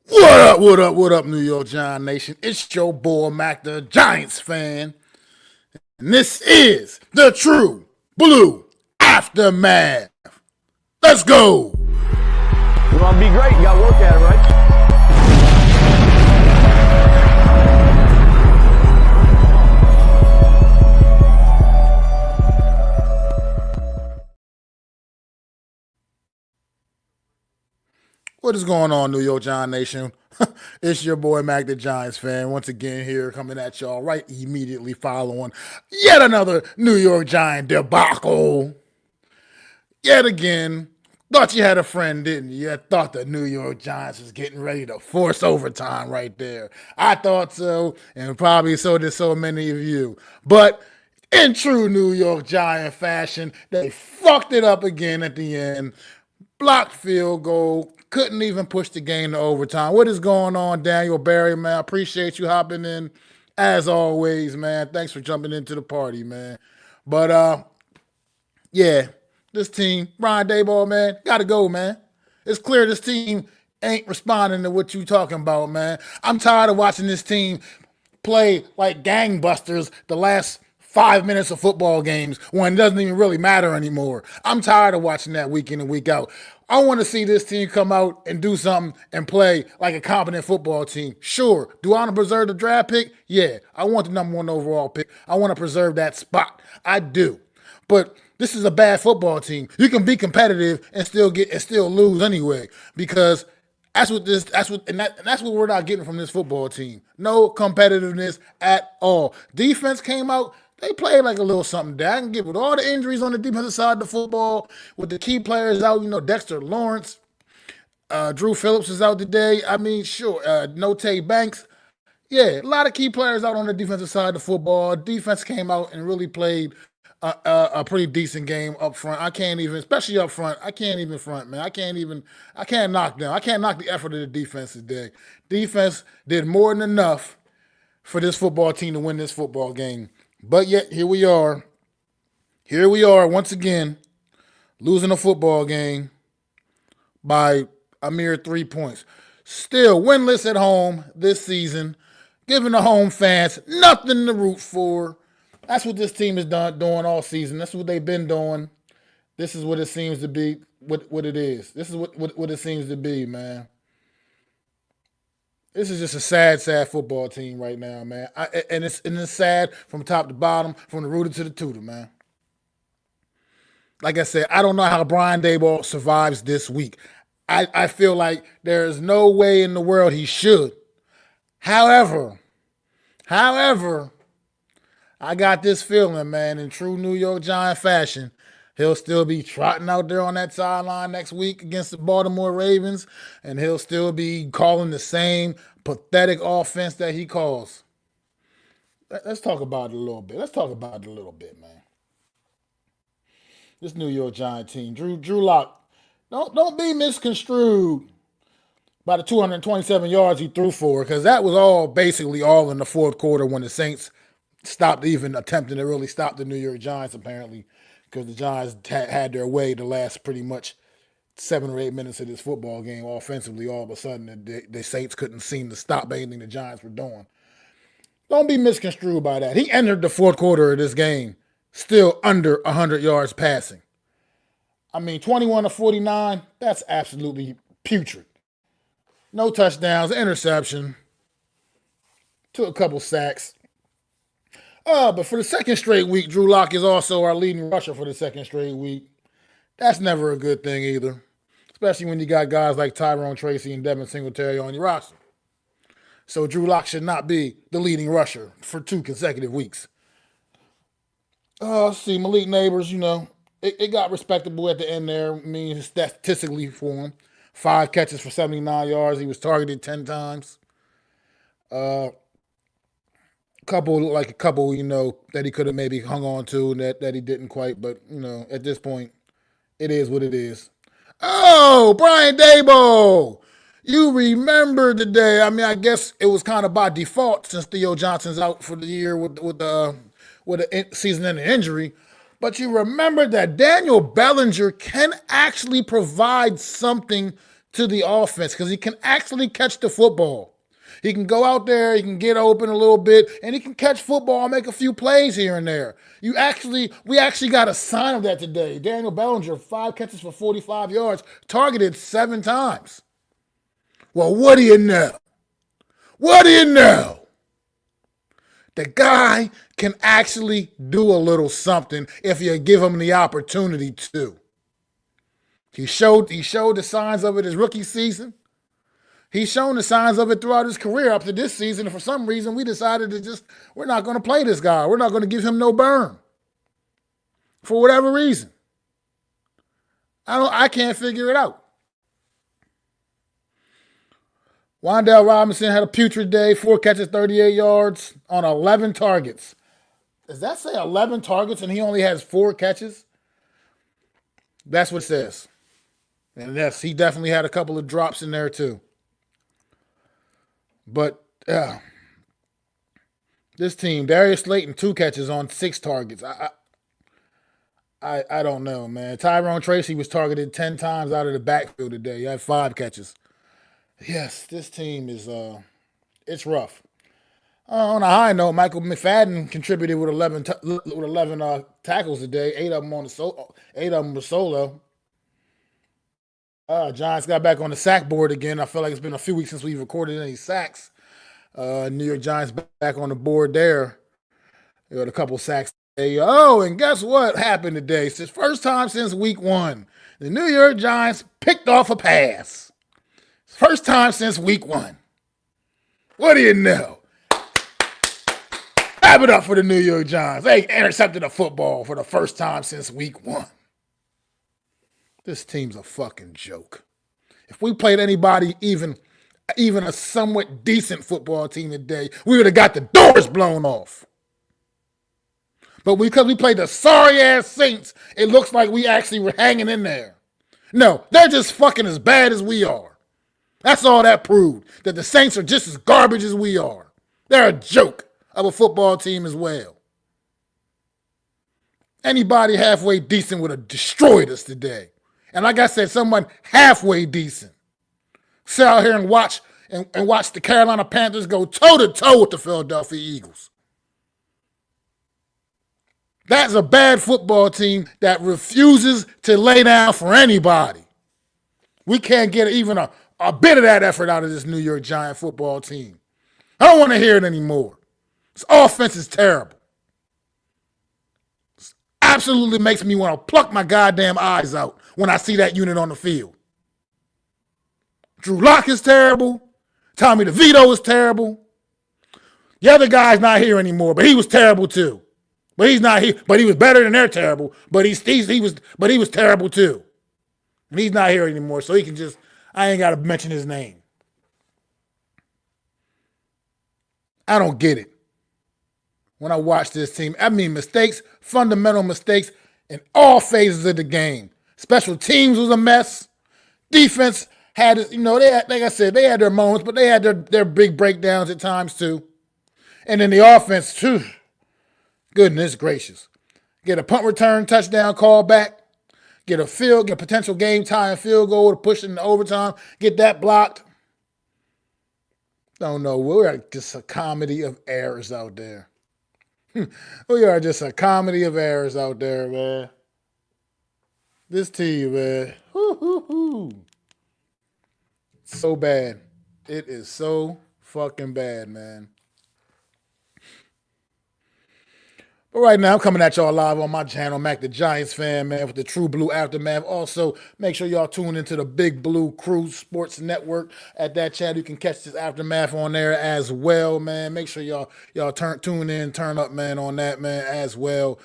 What up, what up, what up, New York Giant Nation? It's your boy, Mac the Giants fan. And this is the True Blue Aftermath. Let's go! You want to be great, you got to work at it, right? What is going on, New York Giant Nation? It's your boy, Mac the Giants fan, once again here coming at y'all right immediately following yet another New York Giant debacle. Yet again, thought you had a friend, didn't you? You thought the New York Giants was getting ready to force overtime right there. I thought so, and probably so did so many of you. But in true New York Giant fashion, they fucked it up again at the end. Blocked field goal. Couldn't even push the game to overtime. What is going on, Daniel Barry, man? I appreciate you hopping in. As always, man. Thanks for jumping into the party, man. But yeah, this team, Brian Daboll, man, gotta go, man. It's clear this team ain't responding to what you talking about, man. I'm tired of watching this team play like gangbusters the last 5 minutes of football games when it doesn't even really matter anymore. I'm tired of watching that week in and week out. I want to see this team come out and do something and play like a competent football team. Sure. Do I want to preserve the draft pick? Yeah. I want the number one overall pick. I want to preserve that spot. I do. But this is a bad football team. You can be competitive and still lose anyway, because that's what we're not getting from this football team. No competitiveness at all. Defense came out. They played like a little something there. I can get with all the injuries on the defensive side of the football, with the key players out, Dexter Lawrence, Drew Phillips is out today. I mean, sure, Note Banks. Yeah, a lot of key players out on the defensive side of the football. Defense came out and really played a pretty decent game up front. I can't even, especially up front, I can't even front, man. I can't knock them. I can't knock the effort of the defense today. Defense did more than enough for this football team to win this football game. But yet, here we are. Here we are once again, losing a football game by a mere 3 points. Still winless at home this season, giving the home fans nothing to root for. That's what this team is doing all season. That's what they've been doing. This is what it seems to be, what it is. This is what it seems to be, man. This is just a sad football team right now, man. And it's sad from top to bottom, from the rooter to the tutor, man. Like I said, I don't know how Brian Daboll survives this week. I feel like there is no way in the world he should. However, I got this feeling, man, in true New York Giant fashion, he'll still be trotting out there on that sideline next week against the Baltimore Ravens, and he'll still be calling the same pathetic offense that he calls. Let's talk about it a little bit. Man. This New York Giant team, Drew Lock, don't be misconstrued by the 227 yards he threw for, because that was basically all in the fourth quarter when the Saints stopped even attempting to really stop the New York Giants, apparently, because the Giants had their way the last pretty much 7 or 8 minutes of this football game offensively. All of a sudden, the Saints couldn't seem to stop anything the Giants were doing. Don't be misconstrued by that. He entered the fourth quarter of this game still under 100 yards passing. I mean, 21 to 49, that's absolutely putrid. No touchdowns, interception, took a couple sacks. But for the second straight week, Drew Lock is also our leading rusher for the second straight week. That's never a good thing either, especially when you got guys like Tyrone Tracy and Devin Singletary on your roster. So Drew Lock should not be the leading rusher for 2 consecutive weeks. Let's see, Malik Neighbors, it got respectable at the end there. I mean, statistically for him, 5 catches for 79 yards. He was targeted 10 times. Couple, that he could have maybe hung on to and that he didn't quite. But, at this point, it is what it is. Oh, Brian Daboll! You remember today. I mean, I guess it was kind of by default since Theo Johnson's out for the year with the season-ending injury. But you remember that Daniel Bellinger can actually provide something to the offense because he can actually catch the football. He can go out there, he can get open a little bit, and he can catch football and make a few plays here and there. We actually got a sign of that today. Daniel Bellinger, 5 catches for 45 yards, targeted 7 times. Well, what do you know? What do you know? The guy can actually do a little something if you give him the opportunity to. He showed the signs of it his rookie season. He's shown the signs of it throughout his career up to this season, and for some reason we decided we're not going to play this guy. We're not going to give him no burn. For whatever reason. I can't figure it out. Wan'Dale Robinson had a putrid day, 4 catches, 38 yards on 11 targets. Does that say 11 targets and he only has 4 catches? That's what it says. And yes, he definitely had a couple of drops in there too. But this team, Darius Slayton, 2 catches on 6 targets. I don't know, man. Tyrone Tracy was targeted 10 times out of the backfield today. He had 5 catches. Yes, this team is it's rough. On a high note, Michael McFadden contributed with 11 tackles today. 8 of them were solo. Giants got back on the sack board again. I feel like it's been a few weeks since we've recorded any sacks. New York Giants back on the board there. They got a couple sacks. And guess what happened today? It's the first time since week 1. The New York Giants picked off a pass. First time since week 1. What do you know? Clap it up for the New York Giants. They intercepted a football for the first time since week 1. This team's a fucking joke. If we played anybody, even a somewhat decent football team today, we would have got the doors blown off. But because we played the sorry-ass Saints, it looks like we actually were hanging in there. No, they're just fucking as bad as we are. That's all that proved, that the Saints are just as garbage as we are. They're a joke of a football team as well. Anybody halfway decent would have destroyed us today. And like I said, someone halfway decent. Sit out here and watch the Carolina Panthers go toe-to-toe with the Philadelphia Eagles. That's a bad football team that refuses to lay down for anybody. We can't get even a bit of that effort out of this New York Giant football team. I don't want to hear it anymore. This offense is terrible. It absolutely makes me want to pluck my goddamn eyes out when I see that unit on the field. Drew Lock is terrible. Tommy DeVito is terrible. The other guy's not here anymore, but he was terrible too. But he's not here. But he was better than they're terrible. But he was terrible too. And he's not here anymore, so he can just, I ain't got to mention his name. I don't get it. When I watch this team, I mean mistakes, fundamental mistakes in all phases of the game. Special teams was a mess. Defense had, they had, like I said, they had their moments, but they had their big breakdowns at times too. And then the offense, too. Goodness gracious. Get a punt return touchdown call back. Get a potential game-tying field goal to push it into overtime. Get that blocked. Don't know. We're just a comedy of errors out there. We are just a comedy of errors out there, man. This team, man. So bad. It is so fucking bad, man. But right now, I'm coming at y'all live on my channel, MacDaGiantsFan, man, with the True Blue Aftermath. Also, make sure y'all tune into the Big Blue Crew Sports Network. At that channel, you can catch this Aftermath on there as well, man. Make sure y'all tune in, turn up, man, on that, man, as well.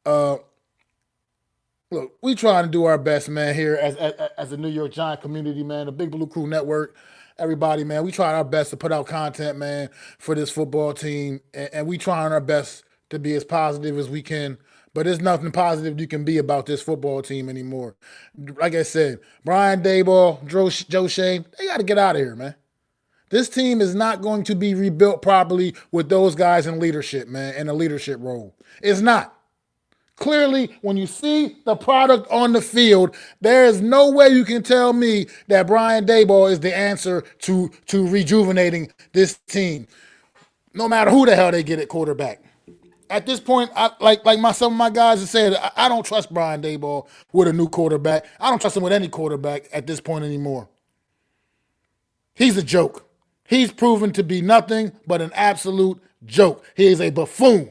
Look, we trying to do our best, man, here as a New York Giant community, man, the Big Blue Crew Network. Everybody, man, we try our best to put out content, man, for this football team, and we trying our best to be as positive as we can, but there's nothing positive you can be about this football team anymore. Like I said, Brian Daboll, Joe Shane, they got to get out of here, man. This team is not going to be rebuilt properly with those guys in leadership, man, in a leadership role. It's not. Clearly, when you see the product on the field, there is no way you can tell me that Brian Daboll is the answer to rejuvenating this team, no matter who the hell they get at quarterback. At this point, some of my guys have said, I don't trust Brian Daboll with a new quarterback. I don't trust him with any quarterback at this point anymore. He's a joke. He's proven to be nothing but an absolute joke. He is a buffoon.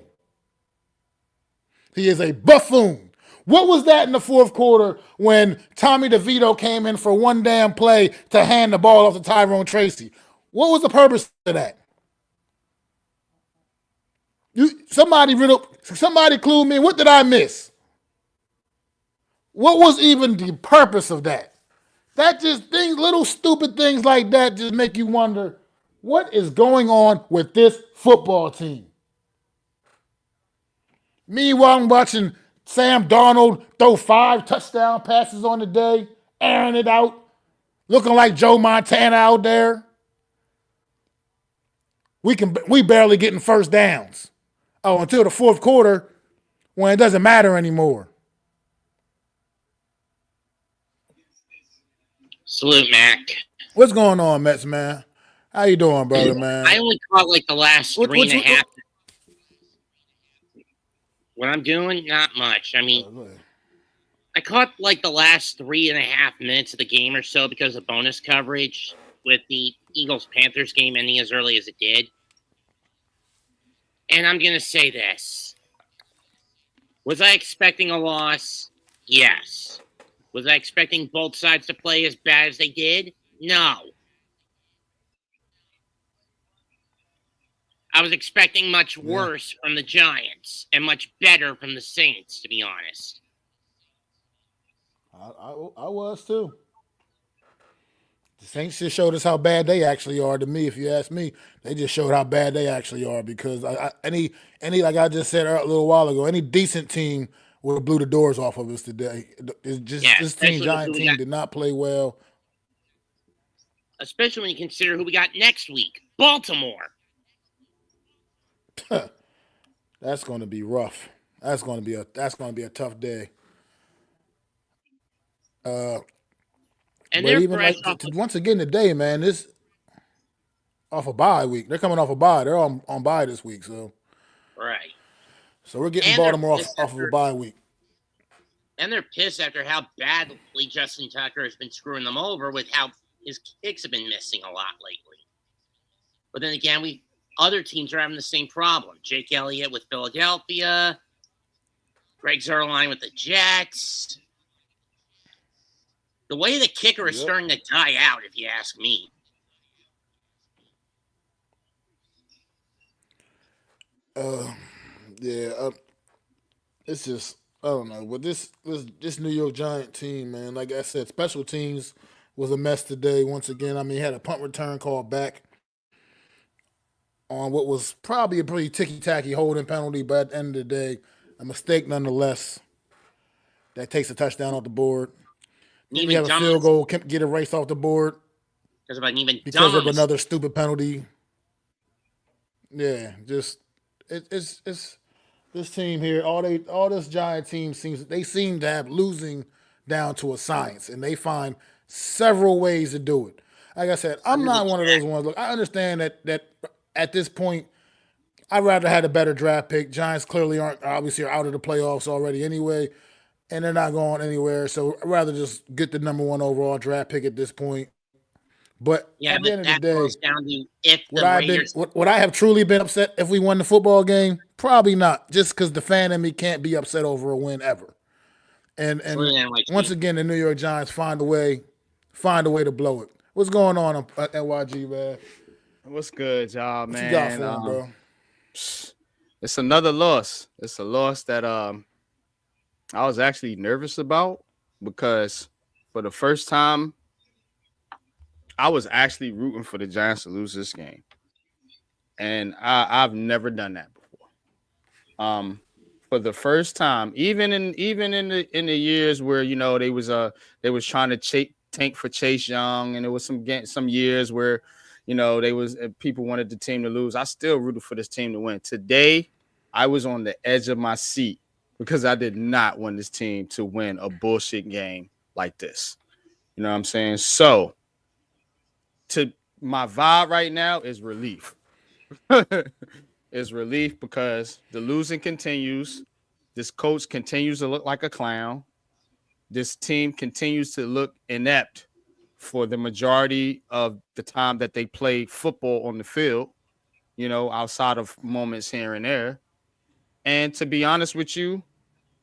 He is a buffoon. What was that in the fourth quarter when Tommy DeVito came in for one damn play to hand the ball off to Tyrone Tracy? What was the purpose of that? Somebody clue me. What did I miss? What was even the purpose of that? Little stupid things like that just make you wonder what is going on with this football team. Meanwhile, I'm watching Sam Darnold throw 5 touchdown passes on the day, airing it out, looking like Joe Montana out there. We barely getting first downs. Oh, until the fourth quarter when it doesn't matter anymore. Salute, Mac. What's going on, Mets, man? How you doing, brother, man? I only caught like the last three and a half. What I'm doing, not much. I mean, I caught like the last 3.5 minutes of the game or so because of bonus coverage with the Eagles-Panthers game ending as early as it did. And I'm going to say this. Was I expecting a loss? Yes. Was I expecting both sides to play as bad as they did? No. I was expecting much worse from the Giants and much better from the Saints, to be honest. I was too. The Saints just showed us how bad they actually are. To me, if you ask me, they just showed how bad they actually are. Because any like I just said a little while ago, any decent team would have blew the doors off of us today. This Giant team did not play well. Especially when you consider who we got next week, Baltimore. That's going to be rough. That's going to be a tough day. And but even once again today, man, this off a bye week. They're coming off a bye. They're on bye this week, so right. So we're getting Baltimore off of a bye week. And they're pissed after how badly Justin Tucker has been screwing them over with how his kicks have been missing a lot lately. But then again, other teams are having the same problem. Jake Elliott with Philadelphia, Greg Zuerlein with the Jets. The way the kicker is starting to die out, if you ask me. It's just I don't know. But this New York Giant team, man, like I said, special teams was a mess today. Once again, I mean, had a punt return called back on what was probably a pretty ticky-tacky holding penalty, but at the end of the day, a mistake nonetheless that takes a touchdown off the board. We have a field goal, get erased off the board because of another stupid penalty. Yeah, just it's this team here. All this Giant team seem to have losing down to a science, and they find several ways to do it. Like I said, I'm not one of those ones. Look, I understand that at this point, I'd rather have a better draft pick. Giants clearly are out of the playoffs already anyway, and they're not going anywhere. So I'd rather just get the number 1 overall draft pick at this point. But at the end of the day, would I have truly been upset if we won the football game? Probably not, just because the fan in me can't be upset over a win ever. And once again, the New York Giants find a way to blow it. What's going on at NYG, man? What's good, y'all, man? What you got for him, bro? It's another loss. It's a loss that I was actually nervous about because for the first time, I was actually rooting for the Giants to lose this game, and I've never done that before. For the first time, even in the years where they was trying to tank for Chase Young, and there was some years where people wanted the team to lose. I still rooted for this team to win. Today, I was on the edge of my seat because I did not want this team to win a bullshit game like this. You know what I'm saying? So, to my vibe right now is relief. Is relief because the losing continues. This coach continues to look like a clown. This team continues to look inept for the majority of the time that they play football on the field, you know, outside of moments here and there. And to be honest with you,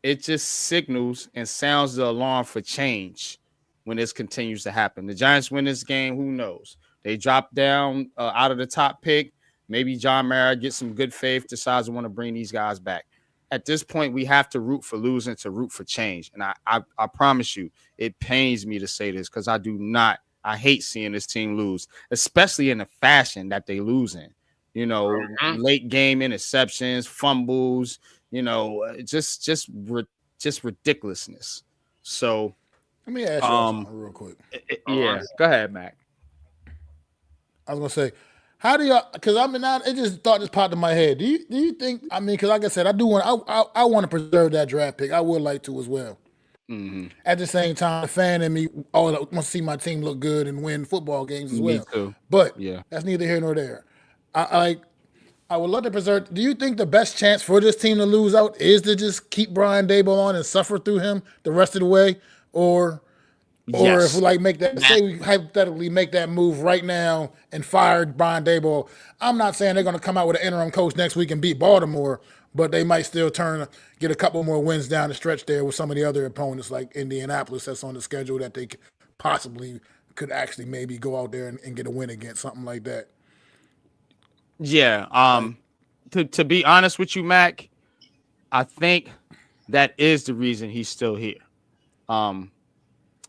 it just signals and sounds the alarm for change when this continues to happen. The Giants win this game, who knows? They drop down out of the top pick. Maybe John Mara gets some good faith, decides to want to bring these guys back. At this point, we have to root for losing to root for change. And I promise you, it pains me to say this because I hate seeing this team lose, especially in the fashion that they lose in. You know, late game interceptions, fumbles, you know, just ridiculousness. So let me ask you something real quick. Yeah, go ahead, Mac. I was gonna say, how do y'all? Because I mean, it just popped in my head. Do you think? I mean, because like I said, I do want I want to preserve that draft pick. I would like to as well. Mm-hmm. At the same time, the fan in me, I want to see my team look good and win football games as well. Me too. But yeah, that's neither here nor there. I would love to preserve. Do you think the best chance for this team to lose out is to just keep Brian Daboll on and suffer through him the rest of the way, or if we make that, say we hypothetically make that move right now and fire Brian Daboll? I'm not saying they're going to come out with an interim coach next week and beat Baltimore, but they might still get a couple more wins down the stretch there with some of the other opponents like Indianapolis that's on the schedule that they possibly could actually maybe go out there and get a win against, something like that. Yeah. To be honest with you, Mac, I think that is the reason he's still here.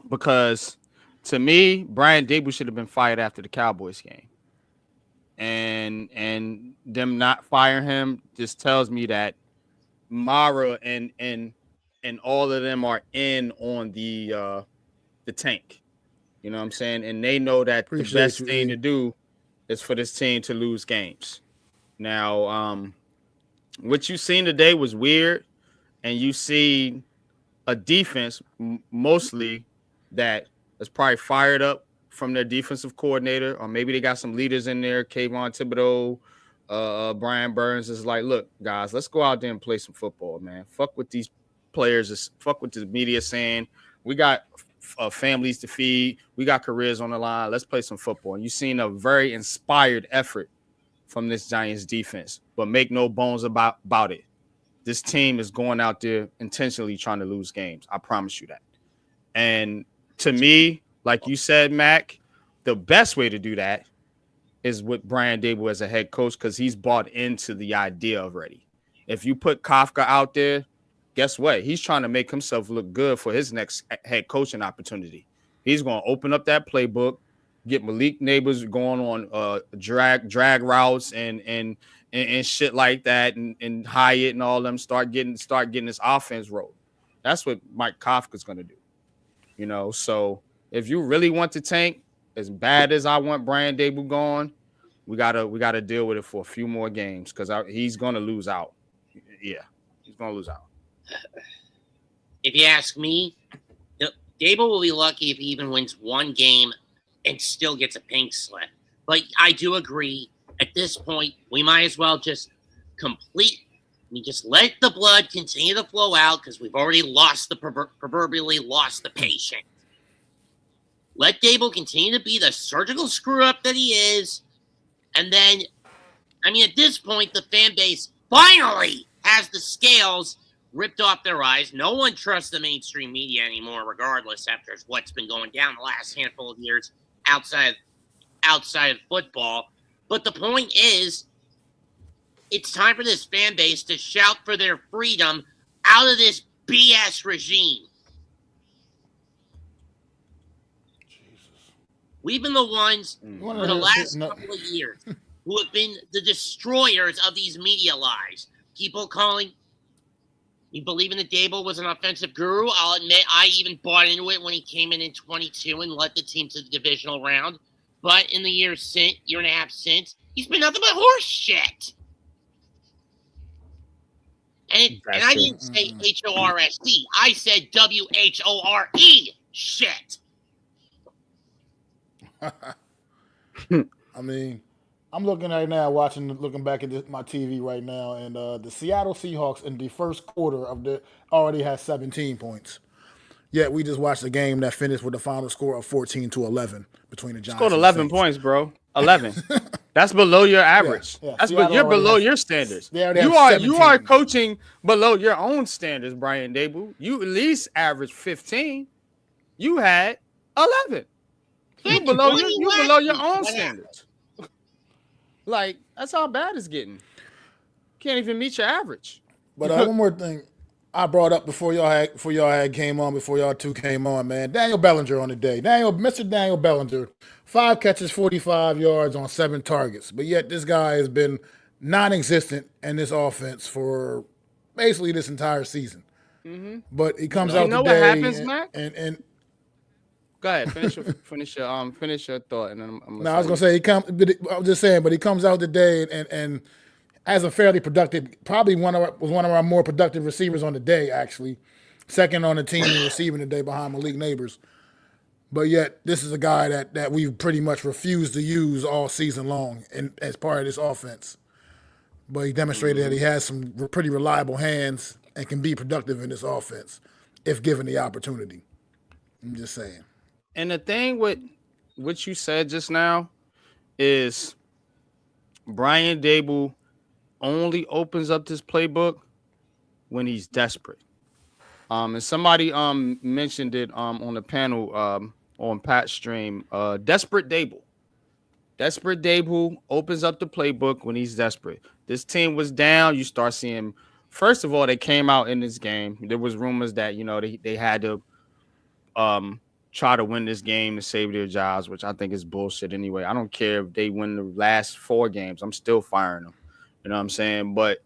Because to me, Brian Daboll should have been fired after the Cowboys game. And them not firing him just tells me that Mara and all of them are in on the tank. You know what I'm saying? And they know that the best thing to do is for this team to lose games. Now, what you seen today was weird, and you see a defense mostly that is probably fired up from their defensive coordinator, or maybe they got some leaders in there. Kayvon Thibodeau, Brian Burns is like, look, guys, let's go out there and play some football, man. Fuck what these players, fuck what the media saying. We got families to feed. We got careers on the line. Let's play some football. And you've seen a very inspired effort from this Giants defense, but make no bones about it. This team is going out there intentionally trying to lose games. I promise you that. And to me, like you said, Mac, the best way to do that is with Brian Daboll as a head coach, because he's bought into the idea already. If you put Kafka out there, guess what? He's trying to make himself look good for his next head coaching opportunity. He's going to open up that playbook, get Malik Neighbors going on drag routes and shit like that, and Hyatt and all them start getting this offense rolling. That's what Mike Kafka's going to do. You know, so if you really want to tank, as bad as I want Brian Daboll gone, we gotta deal with it for a few more games, because he's going to lose out. Yeah, he's going to lose out. If you ask me, Daboll will be lucky if he even wins one game and still gets a pink slip. But I do agree, at this point, we might as well just let the blood continue to flow out, because we've already proverbially lost the patient. Let Daboll continue to be the surgical screw-up that he is. And then, I mean, at this point, the fan base finally has the scales ripped off their eyes. No one trusts the mainstream media anymore, regardless, after what's been going down the last handful of years outside of football. But the point is, it's time for this fan base to shout for their freedom out of this BS regime. We've been the ones for the last couple of years who have been the destroyers of these media lies. People calling, you believe in that Daboll was an offensive guru? I'll admit I even bought into it when he came in 22 and led the team to the divisional round. But in the year and a half since, he's been nothing but horse shit. And I didn't say HORSE. I said WHORE. Shit. I mean, I'm looking right now, looking back at my TV right now, and the Seattle Seahawks in the first quarter of the already has 17 points. Yet we just watched a game that finished with a final score of 14-11 between the Giants Scored and 11 Saints. points, bro. 11. That's below your average. Yeah. You're below your standards. You are coaching below your own standards, Brian Dable. You at least average 15. You had 11. You below your own standards. Like, that's how bad it's getting. Can't even meet your average. But one more thing I brought up before y'all came on, man. Daniel Bellinger on the day. Mr. Daniel Bellinger, 5 catches, 45 yards on 7 targets. But yet this guy has been non-existent in this offense for basically this entire season. Mm-hmm. But he comes out today. What happens, Mac? And go ahead, finish your thought, and then I'm I was gonna say I was just saying, but he comes out today and as a fairly productive, probably one of our more productive receivers on the day, actually. Second on the team in receiving today behind Malik Neighbors. But yet, this is a guy that we've pretty much refused to use all season long as part of this offense. But he demonstrated that he has some pretty reliable hands and can be productive in this offense if given the opportunity. I'm just saying. And the thing with what you said just now is Brian Dable only opens up this playbook when he's desperate. And somebody mentioned it on the panel on Pat's stream. Desperate Dable. Desperate Dable opens up the playbook when he's desperate. This team was down. You start seeing, first of all, they came out in this game. There was rumors that, they had to try to win this game to save their jobs, which I think is bullshit anyway. I don't care if they win the last 4 games. I'm still firing them. You know what I'm saying? But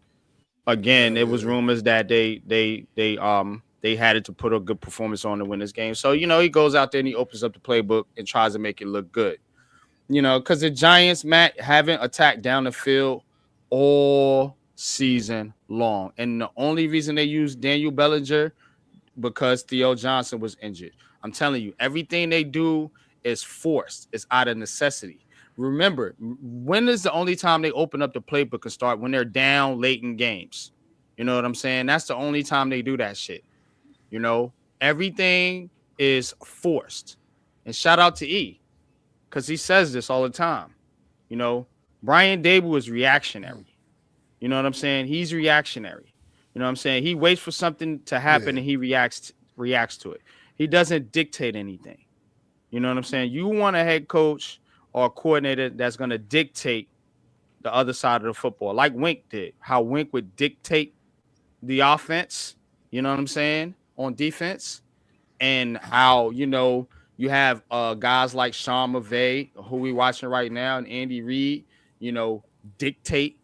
again, it was rumors that they had it to put a good performance on to win this game. So, he goes out there and he opens up the playbook and tries to make it look good. Because the Giants, Matt, haven't attacked down the field all season long. And the only reason they used Daniel Bellinger because Theo Johnson was injured. I'm telling you, everything they do is forced. It's out of necessity. Remember, when is the only time they open up the playbook and start? When they're down late in games. You know what I'm saying? That's the only time they do that shit. Everything is forced. And shout out to E, because he says this all the time. Brian Dable is reactionary. You know what I'm saying? He's reactionary. You know what I'm saying? He waits for something to happen and he reacts to it. He doesn't dictate anything. You know what I'm saying? You want a head coach or a coordinator that's going to dictate the other side of the football, like Wink did. How Wink would dictate the offense, you know what I'm saying, on defense, and how, you have guys like Sean McVay, who we watching right now, and Andy Reid, dictate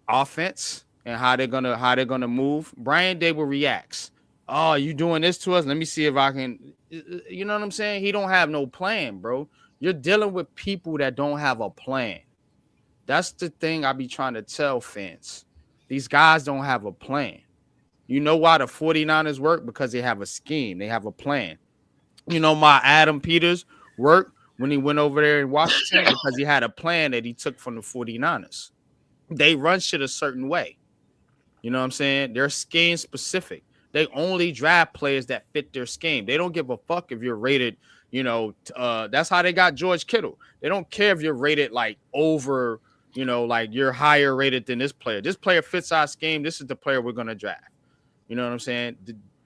offense and how they're gonna move. Brian Dable reacts. Oh, you doing this to us? Let me see if I can. You know what I'm saying? He don't have no plan, bro. You're dealing with people that don't have a plan. That's the thing I be trying to tell fans. These guys don't have a plan. You know why the 49ers work? Because they have a scheme. They have a plan. My Adam Peters worked when he went over there in Washington because he had a plan that he took from the 49ers. They run shit a certain way. You know what I'm saying? They're scheme specific. They only draft players that fit their scheme. They don't give a fuck if you're rated, that's how they got George Kittle. They don't care if you're rated like over, like you're higher rated than this player. This player fits our scheme. This is the player we're going to draft. You know what I'm saying?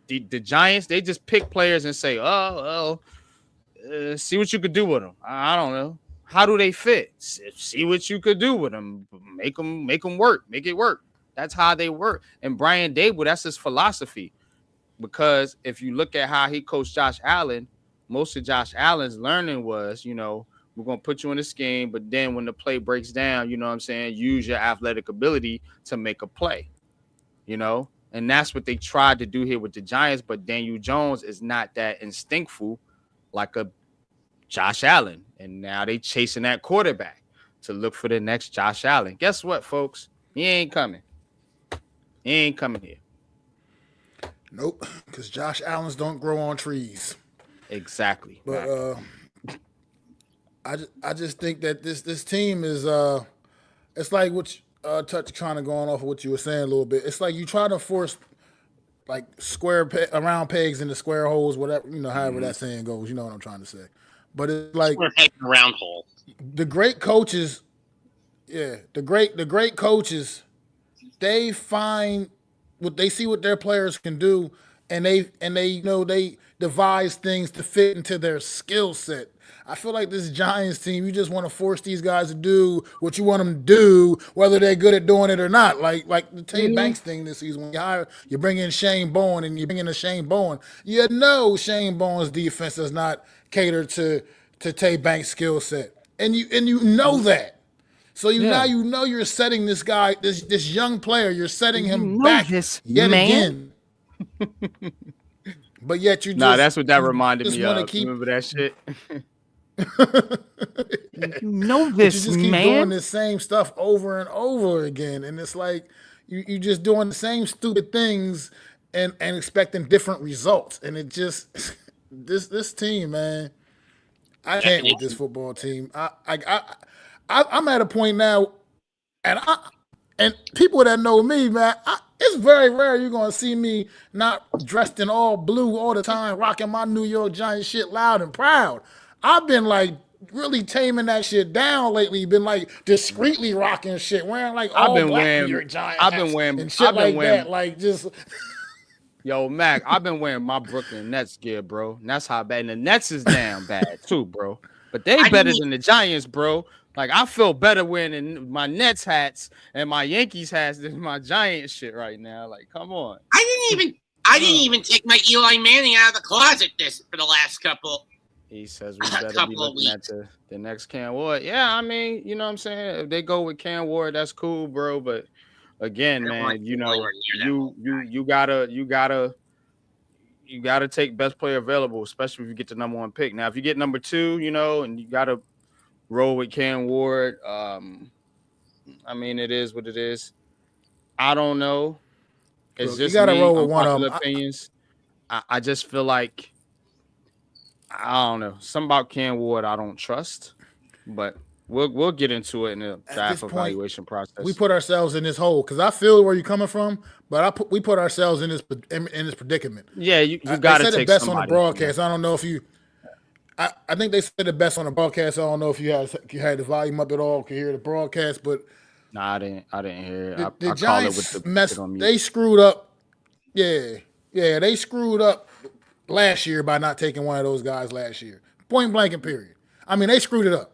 The Giants, they just pick players and say, see what you could do with them. I don't know. How do they fit? See what you could do with them. Make them work. Make it work. That's how they work. And Brian Dable, that's his philosophy. Because if you look at how he coached Josh Allen, most of Josh Allen's learning was, we're going to put you in this game, but then when the play breaks down, you know what I'm saying, use your athletic ability to make a play, And that's what they tried to do here with the Giants, but Daniel Jones is not that instinctful like a Josh Allen. And now they chasing that quarterback to look for the next Josh Allen. Guess what, folks? He ain't coming. He ain't coming here. Nope, because Josh Allen's don't grow on trees. Exactly. But I just think that this team is it's like what touch trying to go on off of what you were saying a little bit. It's like you try to force like round pegs into square holes, whatever however that saying goes. You know what I'm trying to say. But it's like We're taking a round hole. the great coaches, the great coaches, they find they see what their players can do, and they devise things to fit into their skill set. I feel like this Giants team, you just want to force these guys to do what you want them to do, whether they're good at doing it or not. Like the Tay Banks thing this season, when you bring in Shane Bowen and you bring in a Shane Bowen, Shane Bowen's defense does not cater to Tay Banks' skill set, and you know that. So now you're setting this guy, this young player, you're setting him back yet again. But yet you just that's what that reminded me of. Remember that shit? You just keep doing the same stuff over and over again, and it's like you just doing the same stupid things and expecting different results. And it just this team, man, I can't with this football team. I'm at a point now, and people that know me, man, it's very rare you're gonna see me not dressed in all blue all the time, rocking my New York Giants shit loud and proud. I've been like really taming that shit down lately. Been like discreetly rocking shit, wearing like all black New York Giants. I've been wearing and shit like that, like just. Yo, Mac, I've been wearing my Brooklyn Nets gear, bro. And that's how bad. And the Nets is damn bad too, bro. But they better than the Giants, bro. Like, I feel better wearing my Nets hats and my Yankees hats than my Giants shit right now. Like, come on. I didn't even take my Eli Manning out of the closet for the last couple. He says we better be looking at the next Cam Ward. Yeah, I mean, you know what I'm saying? If they go with Cam Ward, that's cool, bro. But again, man, you gotta take best player available, especially if you get the number 1 pick. Now, if you get number 2, and you gotta roll with Cam Ward. I mean, it is what it is. I don't know. It's just you gotta roll with one of them. Opinions. I just feel like I don't know. Something about Cam Ward I don't trust, but we'll get into it in the draft evaluation process. We put ourselves in this hole because I feel where you're coming from, but we put ourselves in this predicament. Yeah, you got to take said it best somebody. On the broadcast. I don't know if you. I think they said it best on the broadcast. I don't know if you had the volume up at all, could hear the broadcast, but I didn't hear it. The Giants they screwed up. Yeah, they screwed up last year by not taking one of those guys last year. Point blank and period. I mean, they screwed it up.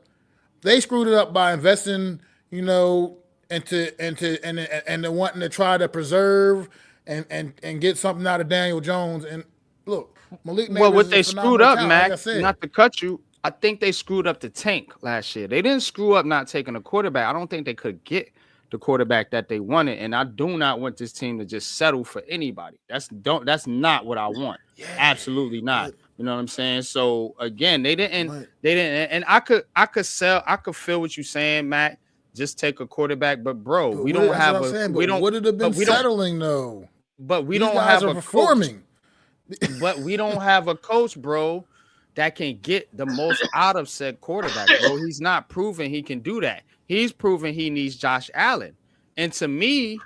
They screwed it up by investing, into wanting to try to preserve and get something out of Daniel Jones. And look, Malik Neighbors. Well, what they screwed up, talent, Mac, like not to cut you, I think they screwed up the tank last year. They didn't screw up not taking a quarterback. I don't think they could get the quarterback that they wanted, and I do not want this team to just settle for anybody. That's not what I want. Yeah, absolutely not. You know what I'm saying? So again, they didn't, and I could feel what you're saying, Matt. Just take a quarterback, but bro, we don't have a. We don't. Would it have been settling though? But we don't have a performing. But we don't have a coach, bro, that can get the most out of said quarterback, bro. He's not proven he can do that. He's proven he needs Josh Allen. And to me,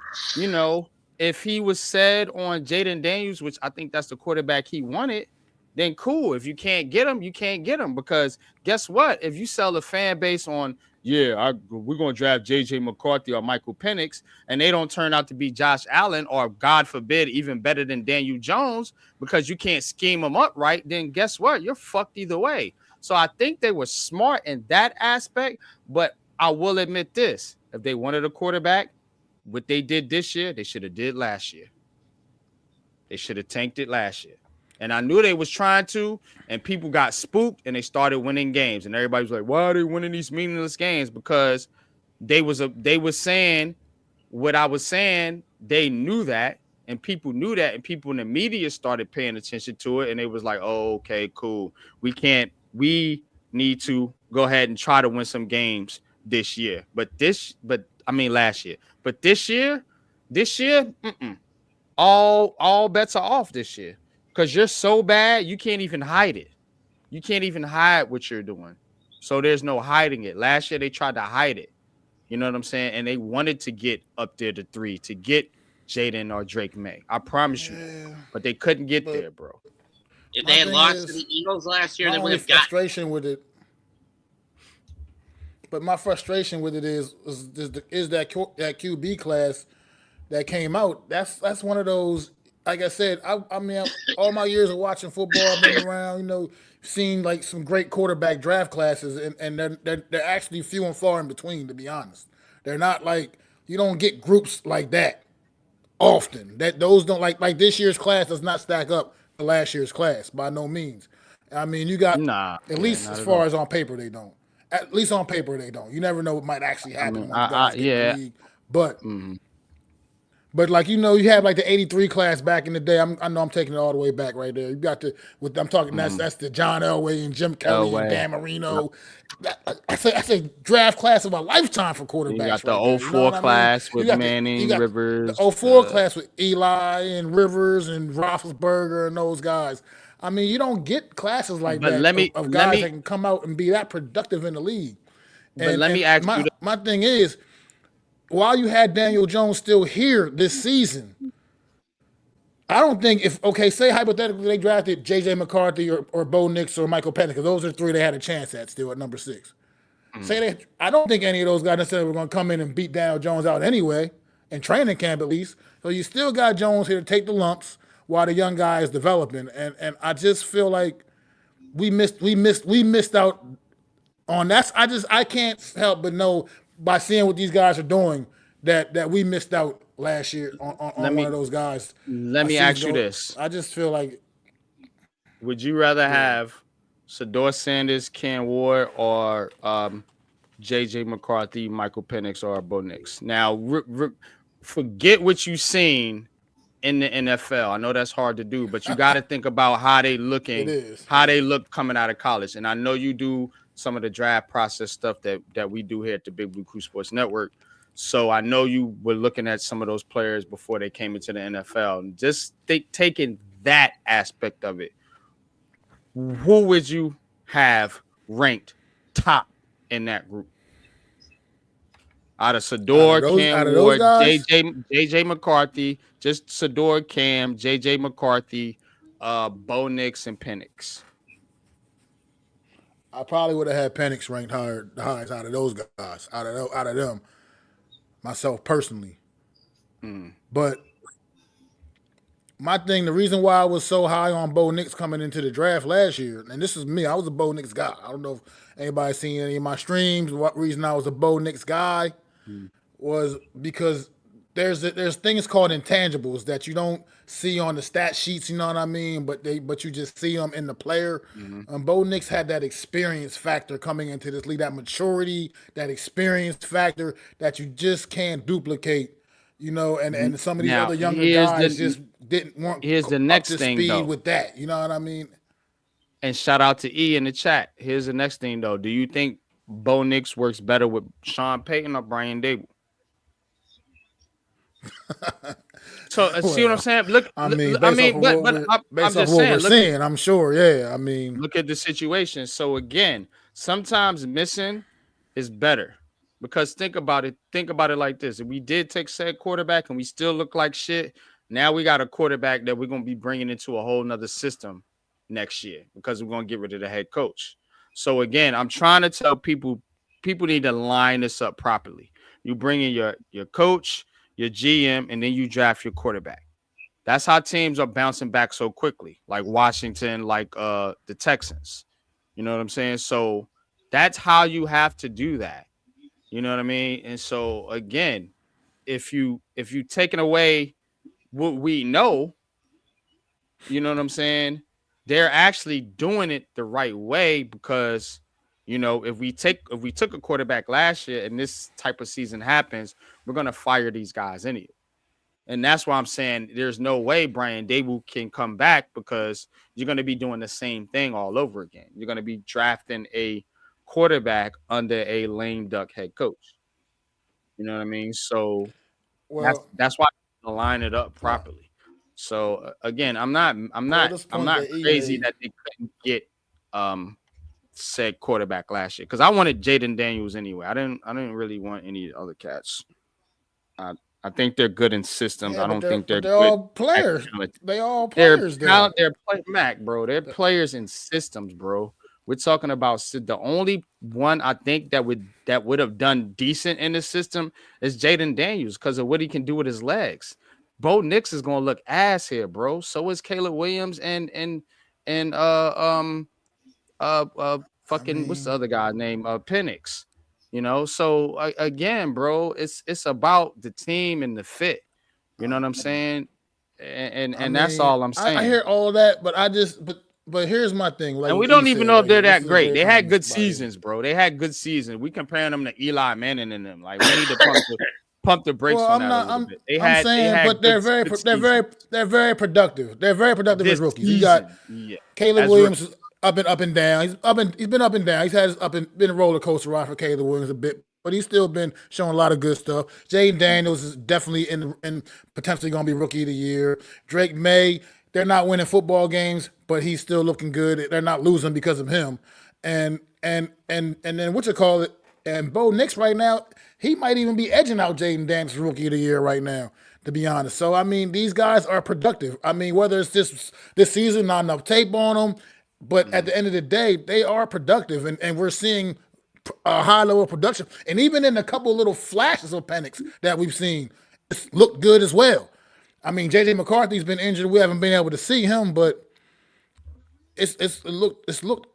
if he was said on Jaden Daniels, which I think that's the quarterback he wanted, then cool. If you can't get him, you can't get him. Because guess what? If you sell the fan base on, we're going to draft J.J. McCarthy or Michael Penix, and they don't turn out to be Josh Allen or, God forbid, even better than Daniel Jones because you can't scheme them up right, then guess what? You're fucked either way. So I think they were smart in that aspect, but I will admit this. If they wanted a quarterback, what they did this year, they should have did last year. They should have tanked it last year. And I knew they was trying to, and people got spooked, and they started winning games. And everybody was like, why are they winning these meaningless games? Because they was saying what I was saying. They knew that, and people knew that, and people in the media started paying attention to it, and they was like, oh, okay, cool. We need to go ahead and try to win some games this year. Last year. But this year, This year, all bets are off this year because you're so bad you can't even hide it. You can't even hide what you're doing. So there's no hiding it. Last year they tried to hide it. You know what I'm saying? And they wanted to get up there to 3 to get Jaden or Drake May. I promise you that. But they couldn't get there, bro. If they had lost to the Eagles last year, they would have got frustration with it. But my frustration with it is that QB class that came out. That's one of those. Like I said, I mean, all my years of watching football, I've been around, seen like some great quarterback draft classes, and they're actually few and far in between. To be honest, they're not like you don't get groups like that often. That those don't like this year's class does not stack up to last year's class by no means. I mean, you got at least as far as on paper they don't. At least on paper they don't. You never know what might actually happen when guys get in the league. But but like you have like the '83 class back in the day. I know I'm taking it all the way back right there. You got I'm talking that's the John Elway and Jim Kelly and Dan Marino. That's a draft class of a lifetime for quarterbacks. You got the 04 class with Manning, Rivers. The 04 class with Eli and Rivers and Roethlisberger and those guys. I mean, you don't get classes like that of guys that can come out and be that productive in the league. But let me ask you. My thing is, while you had Daniel Jones still here this season, I don't think say hypothetically they drafted J.J. McCarthy or Bo Nix or Michael Penix, because those are 3 they had a chance at still at number 6. I don't think any of those guys necessarily were going to come in and beat Daniel Jones out anyway, in training camp at least. So you still got Jones here to take the lumps while the young guy is developing. And I just feel like we missed out on that. I can't help but know by seeing what these guys are doing that we missed out last year on one of those guys. Let me ask you this. I just feel like, would you rather have Shedeur Sanders, Cam Ward, or J.J. McCarthy, Michael Penix, or Bo Nix? Now, forget what you've seen in the NFL. I know that's hard to do, but you got to think about how they look coming out of college. And I know you do some of the draft process stuff that we do here at the Big Blue Crew Sports Network. So I know you were looking at some of those players before they came into the NFL. And just taking that aspect of it, who would you have ranked top in that group? Out of Shedeur, Cam Ward, JJ McCarthy, just Shedeur, Cam, JJ McCarthy, Bo Nix, and Penix. I probably would have had Penix ranked the highest out of those guys, out of them, myself personally. But my thing, the reason why I was so high on Bo Nix coming into the draft last year, and this is me, I was a Bo Nix guy. I don't know if anybody's seen any of my streams. What reason I was a Bo Nix guy was because there's things called intangibles that you don't see on the stat sheets, you know what I mean? But you just see them in the player. Bo Nix had that experience factor coming into this league, that maturity, that experience factor that you just can't duplicate, and some of these other younger guys just weren't the next up to thing, speed though. with that. You know what I mean? And shout out to E in the chat. Here's the next thing, though. Do you think Bo Nix works better with Sean Payton or Brian Dable? So see what I'm saying? Look, I'm just saying. I'm sure. Yeah, I mean, look at the situation. So again, sometimes missing is better because think about it. Think about it like this: if we did take said quarterback and we still look like shit, now we got a quarterback that we're gonna be bringing into a whole nother system next year because we're gonna get rid of the head coach. So again, I'm trying to tell people need to line this up properly. You bring in your coach, your GM, and then you draft your quarterback. That's how teams are bouncing back so quickly, like Washington, like the Texans. You know what I'm saying? So that's how you have to do that. You know what I mean? And so again, if you taking away what we know, you know what I'm saying? They're actually doing it the right way because, if we took a quarterback last year and this type of season happens, we're going to fire these guys anyway. And that's why I'm saying there's no way Brian Dable can come back because you're going to be doing the same thing all over again. You're going to be drafting a quarterback under a lame duck head coach. You know what I mean? So Well, That's why you line it up properly. So again, I'm not this I'm point not that E crazy made, that they couldn't get said quarterback last year because I wanted Jaden Daniels anyway. I didn't really want any other cats. I think they're good in systems. yeah, I but don't think they're they're good all at players. talent. They all They're players though. talent. They're Mac, bro. They're players in systems, bro. We're talking about the only one I think that would have done decent in the system is Jaden Daniels because of what he can do with his legs. Bo Nix is gonna look ass here, bro. So is Caleb Williams and I fucking what's the mean, other guy name? Penix. You know, so again, bro, it's about the team and the fit. You know what I'm saying? And that's all I'm I saying. hear all of that, but but here's my thing. Like And we E don't even said know if right they're here, this that is a great. great They had comment good by E. seasons, bro. They had good seasons. We comparing them to Eli Manning and them. Like we need to pump the brakes Well, on I'm that a not. little bit. I'm They saying, had but they're very, good they're very, seasons they're very productive. They're very productive as this rookies. You got season. Yeah, Caleb as Williams is rookies. up and down. He's been up and down. He's had his been a roller coaster ride for Caleb Williams a bit, but he's still been showing a lot of good stuff. Jaden Daniels is definitely in potentially going to be rookie of the year. Drake May, they're not winning football games, but he's still looking good. They're not losing because of him. And then what you call it? And Bo Nix right now, he might even be edging out Jaden Daniels rookie of the year right now, to be honest. So I mean, these guys are productive. I mean, whether it's this season, not enough tape on them, but at the end of the day, they are productive, and we're seeing a high level of production. And even in a couple little flashes of Penix that we've seen, it's looked good as well. I mean, JJ McCarthy's been injured. We haven't been able to see him, but it's looked.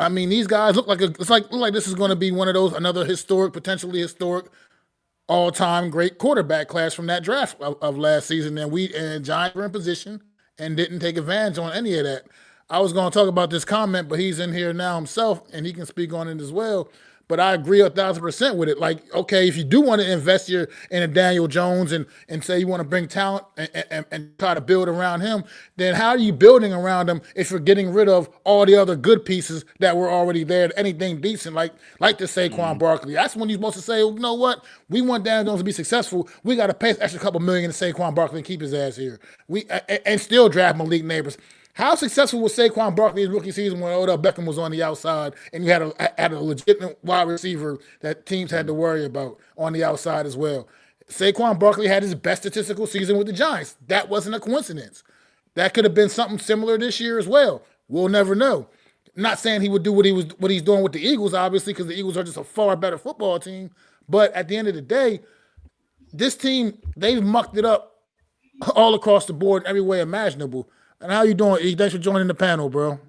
I mean, these guys look look like this is going to be one of those another potentially historic, all time great quarterback class from that draft of last season. And Giants were in position and didn't take advantage on any of that. I was going to talk about this comment, but he's in here now himself, and he can speak on it as well. But I agree 1,000% with it. Like, okay, if you do want to invest in a Daniel Jones and say you want to bring talent and try to build around him, then how are you building around him if you're getting rid of all the other good pieces that were already there? Anything decent, like the Saquon Barkley. That's when you're supposed to say, well, you know what? We want Daniel Jones to be successful. We got to pay an extra couple million to Saquon Barkley and keep his ass here. And still draft Malik Neighbors. How successful was Saquon Barkley's rookie season when Odell Beckham was on the outside and you had a legitimate wide receiver that teams had to worry about on the outside as well? Saquon Barkley had his best statistical season with the Giants. That wasn't a coincidence. That could have been something similar this year as well. We'll never know. Not saying he would do what he's doing with the Eagles, obviously, because the Eagles are just a far better football team. But at the end of the day, this team, they've mucked it up all across the board, every way imaginable. And how you doing, E? Thanks for joining the panel, bro.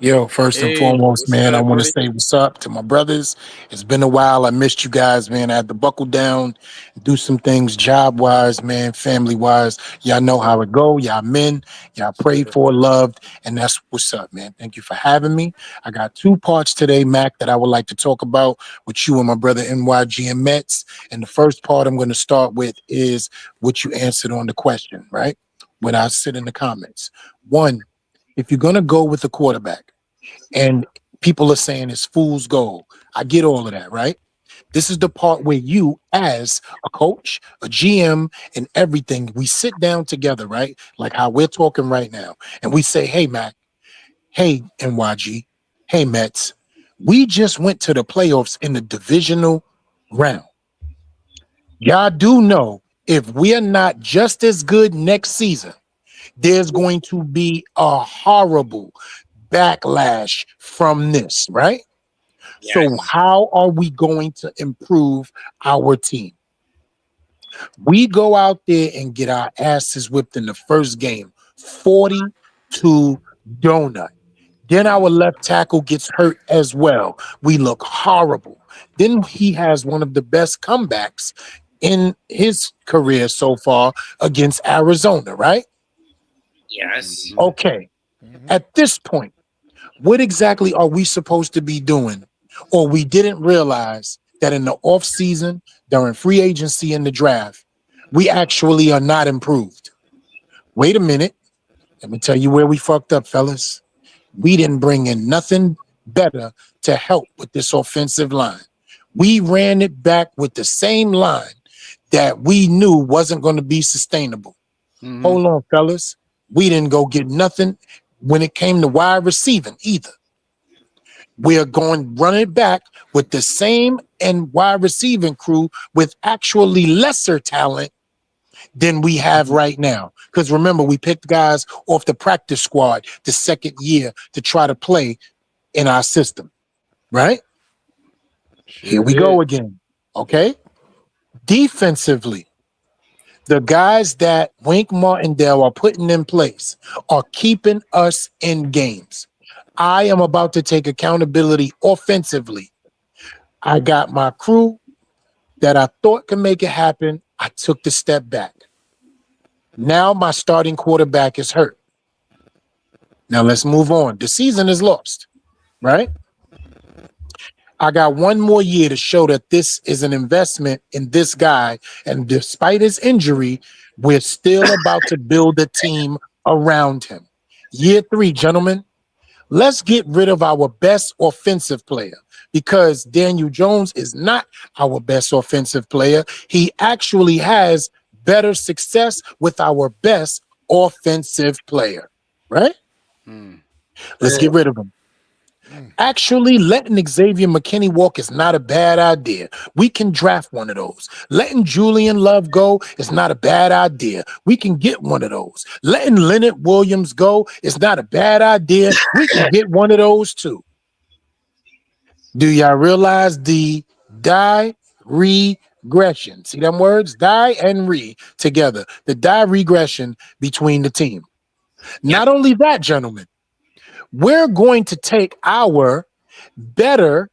Yo, first and Hey, foremost, what's man, I good, want to Brody? say what's up to my brothers. It's been a while. I missed you guys, man. I had to buckle down, do some things job wise, man, family wise. Y'all Yes, know how sir. it go. Y'all men, y'all Yes, prayed sir. for, loved, and that's what's up, man. Thank you for having me. I got two parts today, Mac, that I would like to talk about with you and my brother NYG and Mets. And the first part I'm going to start with is what you answered on the question, right? When I sit in the comments. One, if you're going to go with a quarterback, and people are saying it's fool's gold. I get all of that, right? This is the part where you, as a coach, a GM, and everything, we sit down together, right? Like how we're talking right now. And we say, hey, Mac, hey, NYG, hey, Mets, we just went to the playoffs in the divisional round. Y'all do know if we're not just as good next season, there's going to be a horrible backlash from this, right? So Yes. how are we going to improve our team? We go out there and get our asses whipped in the first game, 40 to donut. Then our left tackle gets hurt as well. We look horrible. Then he has one of the best comebacks in his career so far against Arizona, right? Yes. Okay. At this point, what exactly are we supposed to be doing? Or we didn't realize that in the off season, during free agency and the draft, we actually are not improved. Wait a minute. Let me tell you where we fucked up, fellas. We didn't bring in nothing better to help with this offensive line. We ran it back with the same line that we knew wasn't going to be sustainable. Mhm. Hold on, fellas. We didn't go get nothing when it came to wide receiving either. We are going to run it back with the same and wide receiving crew with actually lesser talent than we have right now. Because remember, we picked guys off the practice squad the second year to try to play in our system, right? Here we go again, okay? Defensively, the guys that Wink Martindale are putting in place are keeping us in games. I am about to take accountability offensively. I got my crew that I thought could make it happen. I took the step back. Now my starting quarterback is hurt. Now let's move on. The season is lost, right? I got one more year to show that this is an investment in this guy. And despite his injury, we're still about to build a team around him. Year 3, gentlemen, let's get rid of our best offensive player because Daniel Jones is not our best offensive player. He actually has better success with our best offensive player, right? Let's get rid of him. Actually, letting Xavier McKinney walk is not a bad idea. We can draft one of those. Letting Julian Love go is not a bad idea. We can get one of those. Letting Leonard Williams go is not a bad idea. We can get one of those too. Do y'all realize the regression? See them words? Die and re together. The die regression between the team. Not only that, gentlemen, we're going to take our better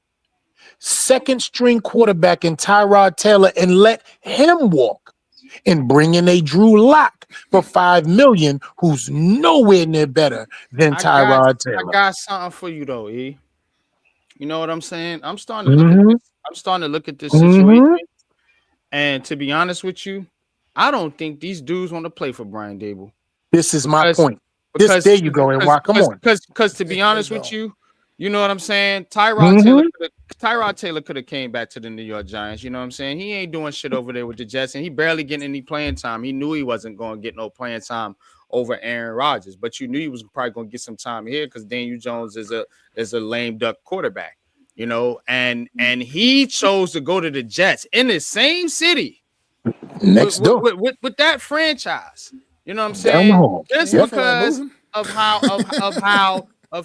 second string quarterback in Tyrod Taylor and let him walk and bring in a Drew Lock for $5 million, who's nowhere near better than Tyrod Taylor. I got something for you though, E. You know what I'm saying? I'm starting to look at this. I'm starting to look at this situation. And to be honest with you, I don't think these dudes want to play for Brian Dable. This is my point. There you go, and why? Come on. Because to be honest with you, you know what I'm saying? Tyrod Taylor could have came back to the New York Giants. You know what I'm saying? He ain't doing shit over there with the Jets, and he barely getting any playing time. He knew he wasn't going to get no playing time over Aaron Rodgers, but you knew he was probably going to get some time here because Daniel Jones is a lame duck quarterback, you know, and he chose to go to the Jets in the same city next door with that franchise. You know what I'm saying? Just because of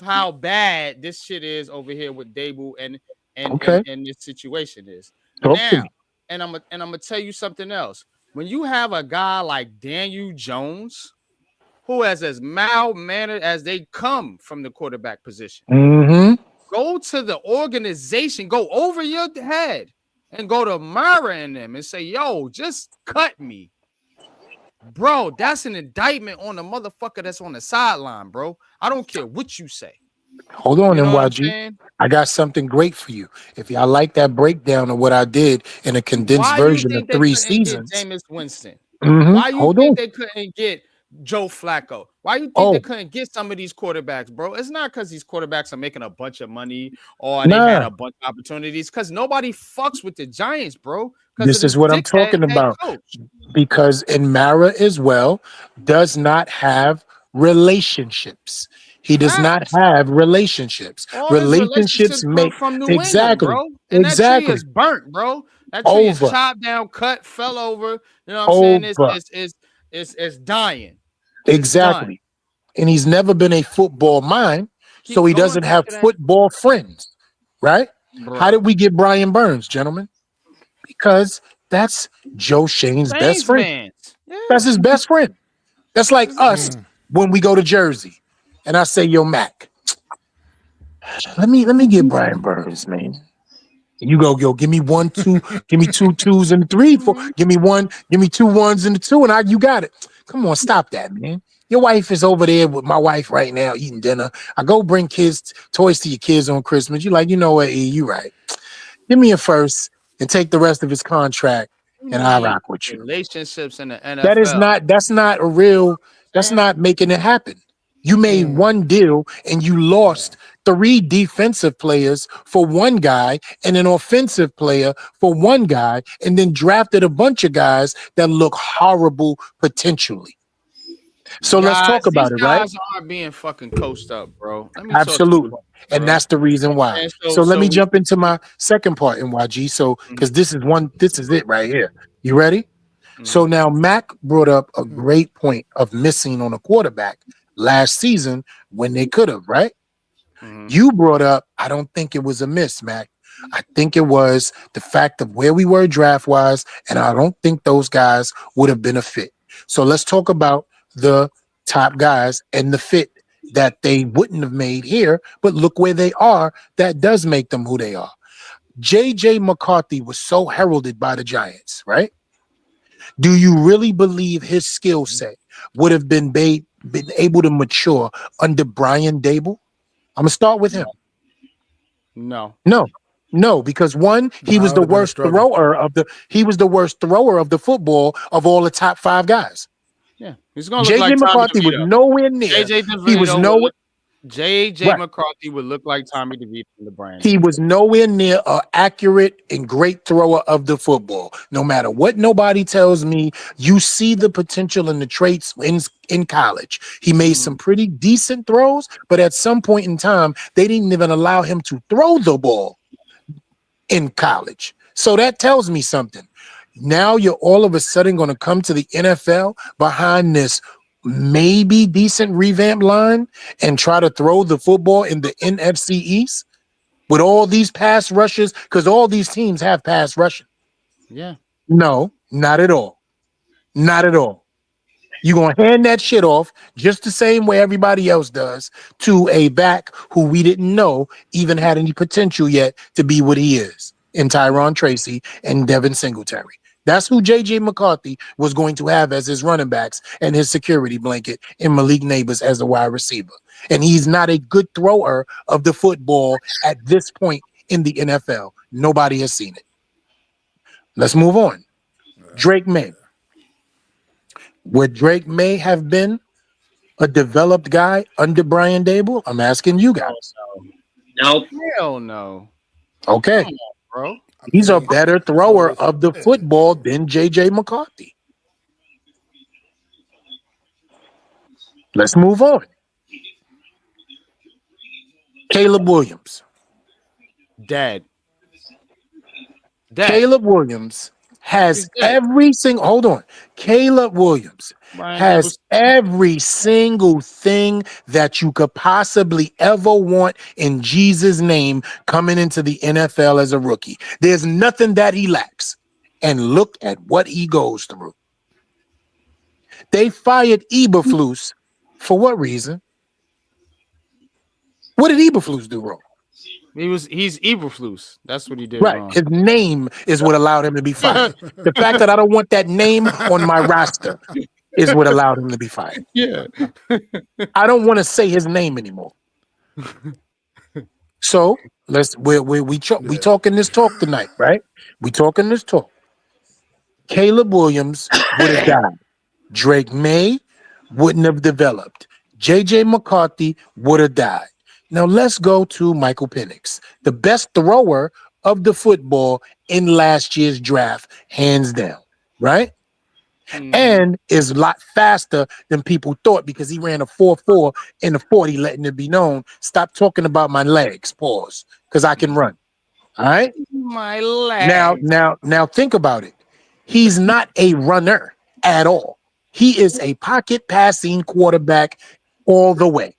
how bad this shit is over here with Dable and this situation is. Now, and I'm gonna tell you something else. When you have a guy like Daniel Jones, who is as mild-mannered as they come from the quarterback position, go to the organization, go over your head, and go to Mara and them and say, "Yo, just cut me." Bro, that's an indictment on the motherfucker that's on the sideline, bro. I don't care what you say. Hold on, NYG. I got something great for you. If y'all like that breakdown of what I did in a condensed version of 3 seasons. Jameis Winston? Why you think they couldn't get Joe Flacco? Why you think they couldn't get some of these quarterbacks, bro? It's not because these quarterbacks are making a bunch of money or they had a bunch of opportunities. Because nobody fucks with the Giants, bro. This is what I'm talking about. Because Mara as well does not have relationships. He does not have relationships. Relationships make from New England, bro. And that tree is burnt, bro. That tree is chopped down, cut, fell over. You know what I'm saying? It's dying. Exactly. And he's never been a football mind, so he doesn't have football friends, right? Bro. How did we get Brian Burns, gentlemen? Because that's Joe Shane's best friend. Yeah. That's his best friend. That's like us when we go to Jersey. And I say, "Yo, Mac, let me get Brian Burns, man." You go, "Yo, give me 1, 2, give me 2 2s and 3, 4. Give me 1, give me 2 1s and 2, and you got it." Come on, stop that, man. Your wife is over there with my wife right now eating dinner. I go bring toys to your kids on Christmas. You like, you know what, E, you right. Give me a first and take the rest of his contract, and I rock with you. Relationships in the NFL. That's not a real. That's not making it happen. You made one deal and you lost 3 defensive players for one guy and an offensive player for one guy, and then drafted a bunch of guys that look horrible potentially. So let's talk These about it, right? guys aren't being fucking coached up, bro. Let me talk to you Absolutely. about it, And bro. that's the reason why. And So let me we, jump into my second part, NYG. So, because this is it right here. You ready? So now Mac brought up a great point of missing on a quarterback last season when they could have, right? You brought up, I don't think it was a miss, Mac. I think it was the fact of where we were draft-wise, and I don't think those guys would have been a fit. So let's talk about the top guys and the fit that they wouldn't have made here, but look where they are. That does make them who they are. J.J. McCarthy was so heralded by the Giants, right? Do you really believe his skill set would have been able to mature under Brian Dable? I'm gonna start with him. No. No, because one, he No, was it the would've been a worst struggle. thrower of the football of all the top 5 guys. Yeah, he's gonna look JJ like Tommy McCarthy was DeVito. nowhere near. He was nowhere. JJ Right. McCarthy would look like Tommy DeVito in the brand. He was nowhere near an accurate and great thrower of the football. No matter what nobody tells me, you see the potential and the traits in college. He made some pretty decent throws, but at some point in time, they didn't even allow him to throw the ball in college. So that tells me something. Now you're all of a sudden going to come to the NFL behind this maybe decent revamp line and try to throw the football in the NFC East with all these pass rushes, because all these teams have pass rushing. Yeah. No, not at all. Not at all. You're going to hand that shit off just the same way everybody else does to a back who we didn't know even had any potential yet to be what he is in Tyron Tracy and Devin Singletary. That's who J.J. McCarthy was going to have as his running backs and his security blanket, and Malik Neighbors as a wide receiver. And he's not a good thrower of the football at this point in the NFL. Nobody has seen it. Let's move on. Drake May. Would Drake May have been a developed guy under Brian Dable? I'm asking you guys. Nope. Hell no. Okay. Come on, bro. He's a better thrower of the football than J.J. McCarthy. Let's move on. Caleb Williams. Dad. Caleb Williams has He's dead. every single, hold on. Caleb Williams Brian has Daboll's- every single thing that you could possibly ever want in Jesus' name coming into the NFL as a rookie. There's nothing that he lacks. And look at what he goes through. They fired Eberflus for what reason? What did Eberflus do wrong? He's Eberflus. That's what he did Right. wrong. His name is what allowed him to be fired. The fact that I don't want that name on my roster is what allowed him to be fired. Yeah. I don't want to say his name anymore. So we talking this talk tonight, right? We talking this talk. Caleb Williams would have died. Drake May wouldn't have developed. J.J. McCarthy would have died. Now let's go to Michael Penix, the best thrower of the football in last year's draft, hands down, right? And is a lot faster than people thought because he ran a 4.4 in the 40, letting it be known. Stop talking about my legs, pause, because I can run. All right. My leg. Now think about it. He's not a runner at all. He is a pocket passing quarterback all the way.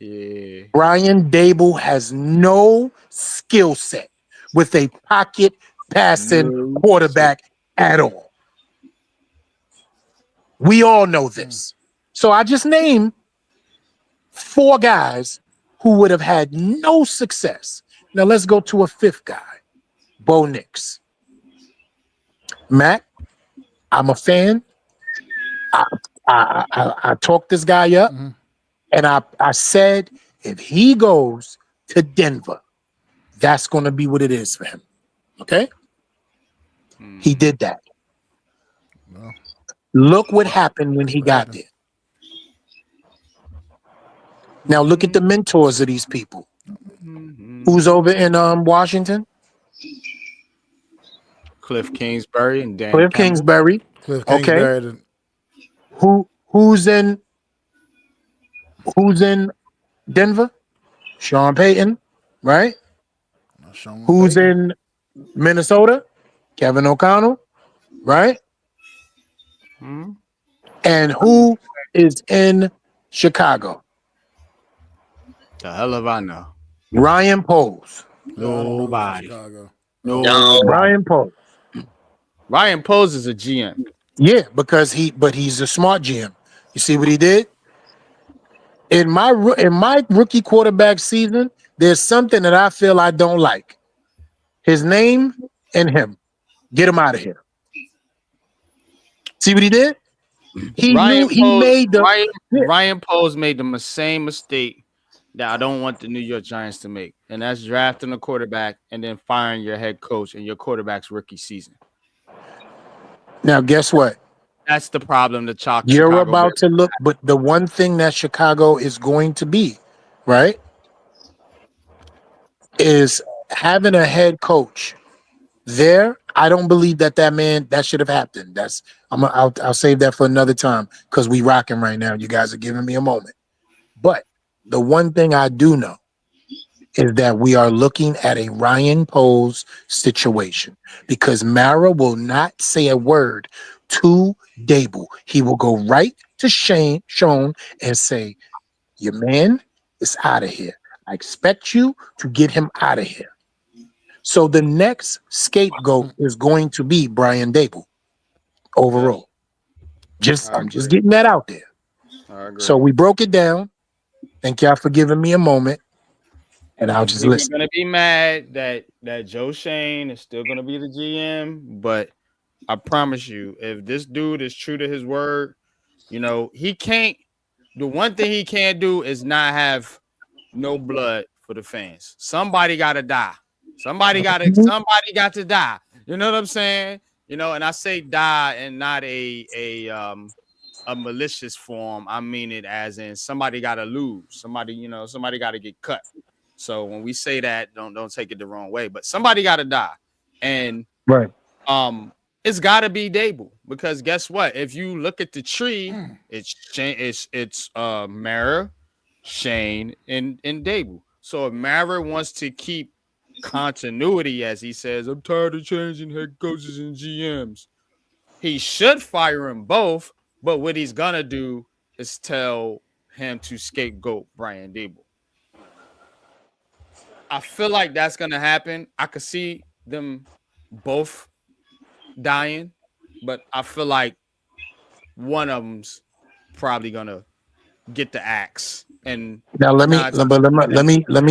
Yeah. Brian Dable has no skill set with a pocket passing quarterback at all. We all know this. So I just named 4 guys who would have had no success. Now let's go to a 5th guy, Bo Nix. Matt, I'm a fan. I talked this guy up, and I said if he goes to Denver, that's going to be what it is for him. Okay? He did that. Well, Look what happened when he got there. Now look at the mentors of these people. Who's over in Washington? Cliff Kingsbury and Dan Cliff Campbell. Kingsbury. Cliff Okay. Kingsbury. Who's in Denver? Sean Payton, right? Sean Who's Payton. in Minnesota? Kevin O'Connell, right? Hmm? And who is in Chicago? The hell of I know. Ryan Poles. I don't know who's in Nobody. Chicago. No. Ryan Poles. Ryan Poles is a GM. Yeah, because he's a smart GM. You see what he did? In my rookie quarterback season, there's something that I feel I don't like. His name and him. Get him out of here. See what he did? Ryan Poles made the same mistake that I don't want the New York Giants to make, and that's drafting a quarterback and then firing your head coach in your quarterback's rookie season. Now, guess what? That's the problem. The Chicago You're about to look, but the one thing that Chicago is going to be, right, is having a head coach there. I don't believe that man that should have happened. I'll save that for another time because we rocking right now. You guys are giving me a moment. But the one thing I do know is that we are looking at a Ryan Poles situation because Mara will not say a word to Dable. He will go right to Sean and say, your man is out of here. I expect you to get him out of here. So the next scapegoat is going to be Brian Dable overall. I'm just getting that out there. I agree. So we broke it down. Thank y'all for giving me a moment. And I'll just listen. You're gonna be mad that Joe Shane is still gonna be the GM, but I promise you, if this dude is true to his word, he can't. The one thing he can't do is not have no blood for the fans. Somebody got to die. Somebody got to die. You know what I'm saying? And I say die and not a malicious form. I mean it as in somebody got to lose. Somebody got to get cut. So when we say that, don't take it the wrong way. But somebody got to die, and right. It's got to be Dable because guess what? If you look at the tree, it's Mara, Shane, and Dable. So if Mara wants to keep continuity, as he says, I'm tired of changing head coaches and GMs. He should fire them both, but what he's gonna do is tell him to scapegoat Brian Dable. I feel like that's gonna happen. I could see them both dying, but I feel like one of them's probably gonna get the axe. And now let me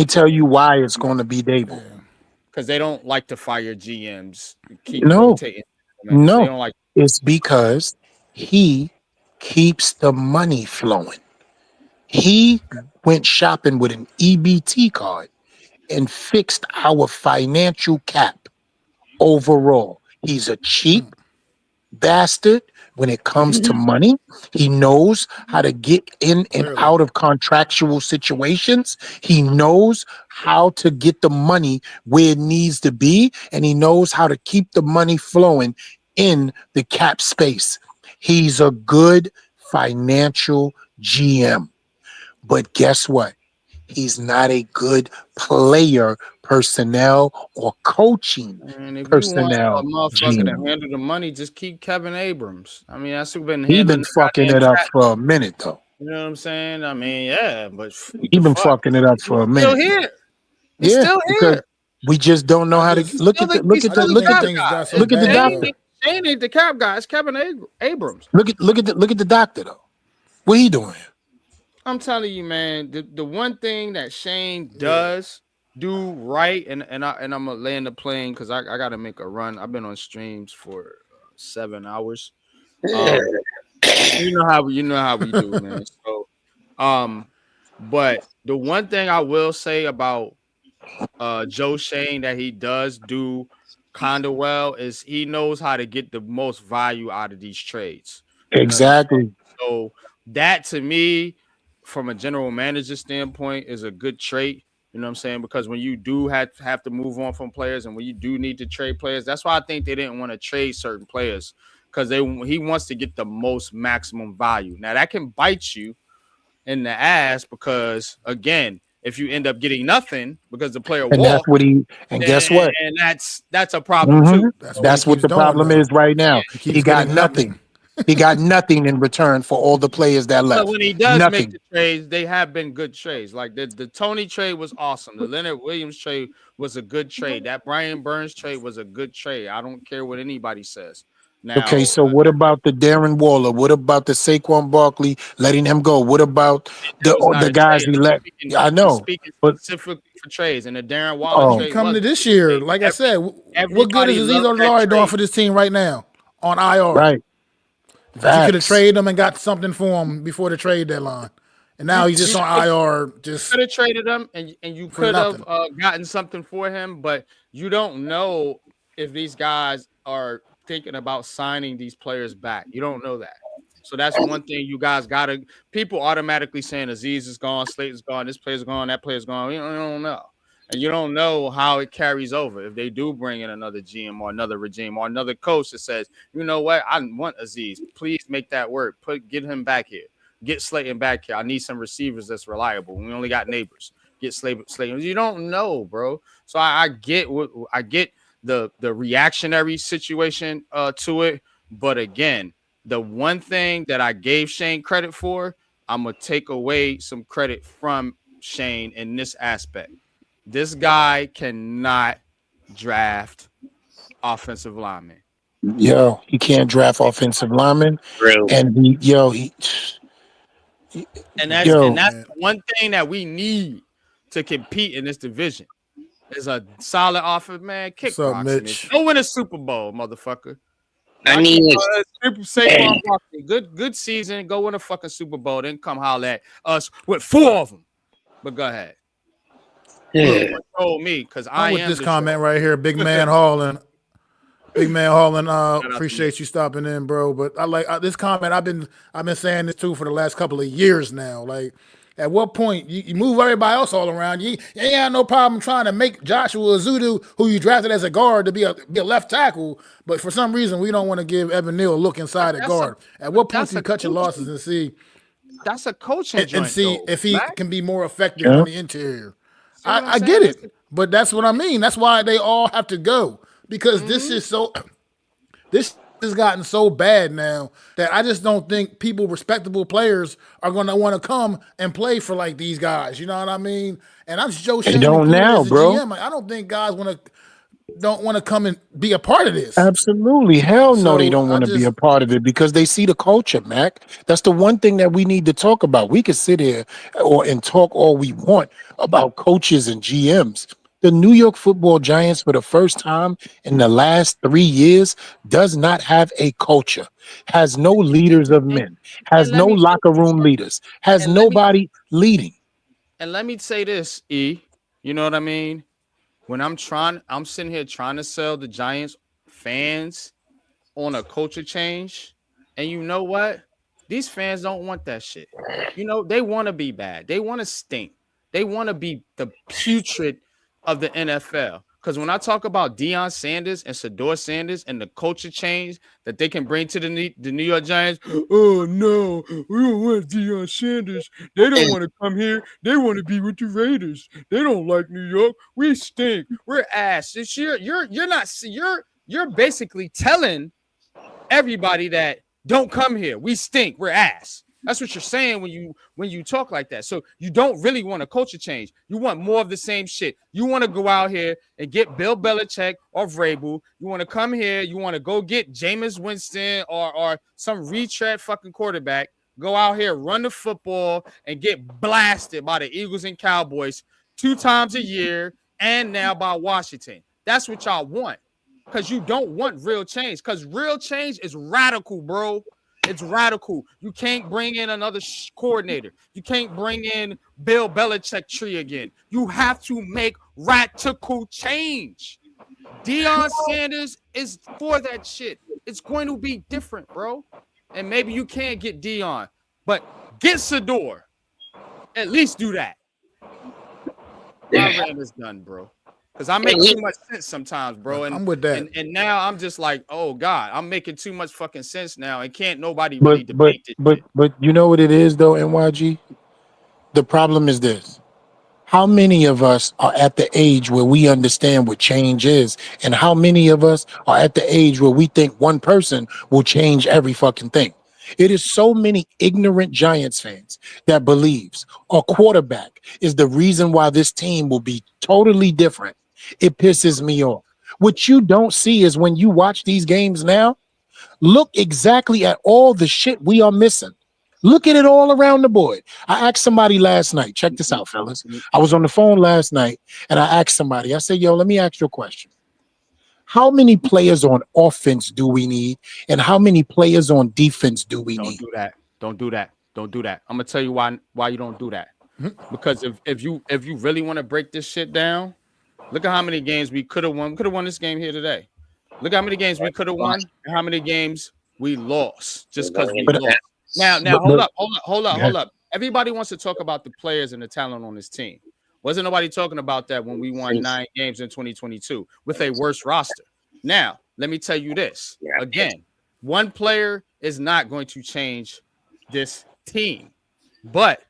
tell you why it's going to be Dable. Because they don't like to fire GMs. Keep no, rotating. They don't like. It's because he keeps the money flowing. He went shopping with an EBT card and fixed our financial cap overall. He's a cheap bastard when it comes to money. He knows how to get in and out of contractual situations. He knows how to get the money where it needs to be, and he knows how to keep the money flowing in the cap space. He's a good financial GM. But guess what? He's not a good player personnel or coaching And if personnel. you want a motherfucker to handle the money, just keep Kevin Abrams. I mean, that's who been He's handling. been fucking it up for a minute, though. You know what I'm saying? I mean, yeah, but he's been fucking it up for a minute. Still here. He's still here. We just don't know how to look at the doctor. Shane ain't the cap guy. It's Kevin Abrams. Look at the doctor though. What he doing? I'm telling you, man. The one thing that Shane does do right, and I'm gonna land the plane because I gotta make a run. I've been on streams for 7 hours. You know how we do, man. So, but the one thing I will say about Joe Shane that he does do kind of well is he knows how to get the most value out of these trades. Exactly. So that to me, from a general manager standpoint, is a good trait. You know what I'm saying? Because when you do have to move on from players, and when you do need to trade players, that's why I think they didn't want to trade certain players, because he wants to get the most maximum value. Now that can bite you in the ass, because again, if you end up getting nothing because the player And that's walked, what and guess what? and that's a problem too. That's what he That's what keeps the doing, problem though. is right now. He He keeps got getting nothing. He got nothing in return for all the players that But left. when he does make Nothing. the trades, they have been good trades. Like the Tony trade was awesome. The Leonard Williams trade was a good trade. That Brian Burns trade was a good trade. I don't care what anybody says. Okay, Now, so what about the Darren Waller? What about the Saquon Barkley letting him go? What about that was not the a guys trade. he let? Yeah, I I'm know, speaking but specifically for trades, and the Darren Waller oh, He trade coming was to a this good year. trade. Like I said, what good is Everybody Aziz loved that Ojulari doing trade. for this team right now on IR? right, But you could have facts. traded him and got something for him before the trade deadline. And now he's just You on IR, just could have traded him, and you for could have nothing. gotten something for him, but you don't know if these guys are thinking about signing these players back. You don't know that. So that's one thing you guys gotta. People automatically saying Aziz is gone, Slate is gone, this player's gone, that player's gone. You don't know, and you don't know how it carries over. If they do bring in another GM or another regime or another coach that says, you know what, I want Aziz, please make that work. Get him back here. Get Slayton back here. I need some receivers that's reliable. We only got neighbors. Get Slayton. You don't know, bro. So I get what I get the reactionary situation to it, but again, the one thing that I gave Shane credit for, I'm gonna take away some credit from Shane in this aspect. This guy cannot draft offensive linemen. Yo, he can't draft offensive linemen, True. and And that's yo, Man. one thing that we need to compete in this division is a solid offense, man. Kick What's up, rocks in it. Mitch? Go win a Super Bowl, motherfucker. I mean, Saquon Barkley, good season. Go win a fucking Super Bowl. Then come holler at us with 4 of them. But go ahead. Control me, because I I'm with am this the comment show. right here, Big Man Holland. Big Man Holland, out to appreciate you stopping in, bro. But I like this comment. I've been saying this too for the last couple of years now. Like, at what point you move everybody else all around? You ain't got no problem trying to make Joshua Azudu, who you drafted as a guard, to be a left tackle. But for some reason, we don't want to give Evan Neal a look inside at guard. At what point do you cut your losses and see That's a coaching and joint, see though. if he Mac. can be more effective yeah. on the interior? See what I'm I saying? get it, but that's what I mean. That's why they all have to go, because this is so. This has gotten so bad now that I just don't think respectable players, are going to want to come and play for like these guys. You know what I mean? And I'm Joe They Shane don't included now, as a bro. GM. Like, I don't think guys don't want to come and be a part of this. Absolutely. Hell no, they So don't I want to be just a part of it because they see the culture, Mac. That's the one thing that we need to talk about. We could sit here and talk all we want about coaches and GMs. The New York Football Giants, for the first time in the last 3 years, does not have a culture, has no leaders of And, men, has and no let me locker room leaders, has and let me nobody leading. and let me say this, E. You know what I mean? When I'm sitting here trying to sell the Giants fans on a culture change, and you know what? These fans don't want that shit. You know, they want to be bad. They want to stink. They want to be the putrid of the NFL. Because when I talk about Deion Sanders and Shedeur Sanders and the culture change that they can bring to the New York Giants, oh no, we don't want Deion Sanders. They don't want to come here. They want to be with the Raiders. They don't like New York. We stink. We're ass. You're basically telling everybody that don't come here. We stink. We're ass. That's what you're saying when you talk like that. So you don't really want a culture change. You want more of the same shit. You want to go out here and get Bill Belichick or Vrabel. You want to come here. You want to go get Jameis Winston or some retread fucking quarterback. Go out here, run the football, and get blasted by the Eagles and Cowboys 2 times a year, and now by Washington. That's what y'all want. Because you don't want real change. Because real change is radical, bro. It's radical. You can't bring in another coordinator. You can't bring in Bill Belichick tree again. You have to make radical change. Deion Sanders is for that shit. It's going to be different, bro. And maybe you can't get Deion, but get Shedeur. At least do that. my rant is done, bro. Because I make too much sense sometimes, bro. And I'm with that. And now I'm just like, oh God, I'm making too much fucking sense now, and can't nobody really debate this shit. But you know what it is though, NYG? The problem is this. How many of us are at the age where we understand what change is? And how many of us are at the age where we think one person will change every fucking thing? It is so many ignorant Giants fans that believes a quarterback is the reason why this team will be totally different. It pisses me off. What you don't see is when you watch these games now, look exactly at all the shit we are missing. Look at it all around the board. I asked somebody last night, check this out, fellas. I was on the phone last night and I asked somebody, I said, yo, let me ask you a question. How many players on offense do we need? And how many players on defense do we need? Don't do that. Don't do that. Don't do that. I'm gonna tell you why you don't do that. Because if you really want to break this shit down, look at how many games we could have won. We could have won this game here today. Look how many games we could have won and how many games we lost just because we lost. Now, hold up. Everybody wants to talk about the players and the talent on this team. Wasn't nobody talking about that when we won 9 games in 2022 with a worse roster. Now, let me tell you this. Again, one player is not going to change this team. But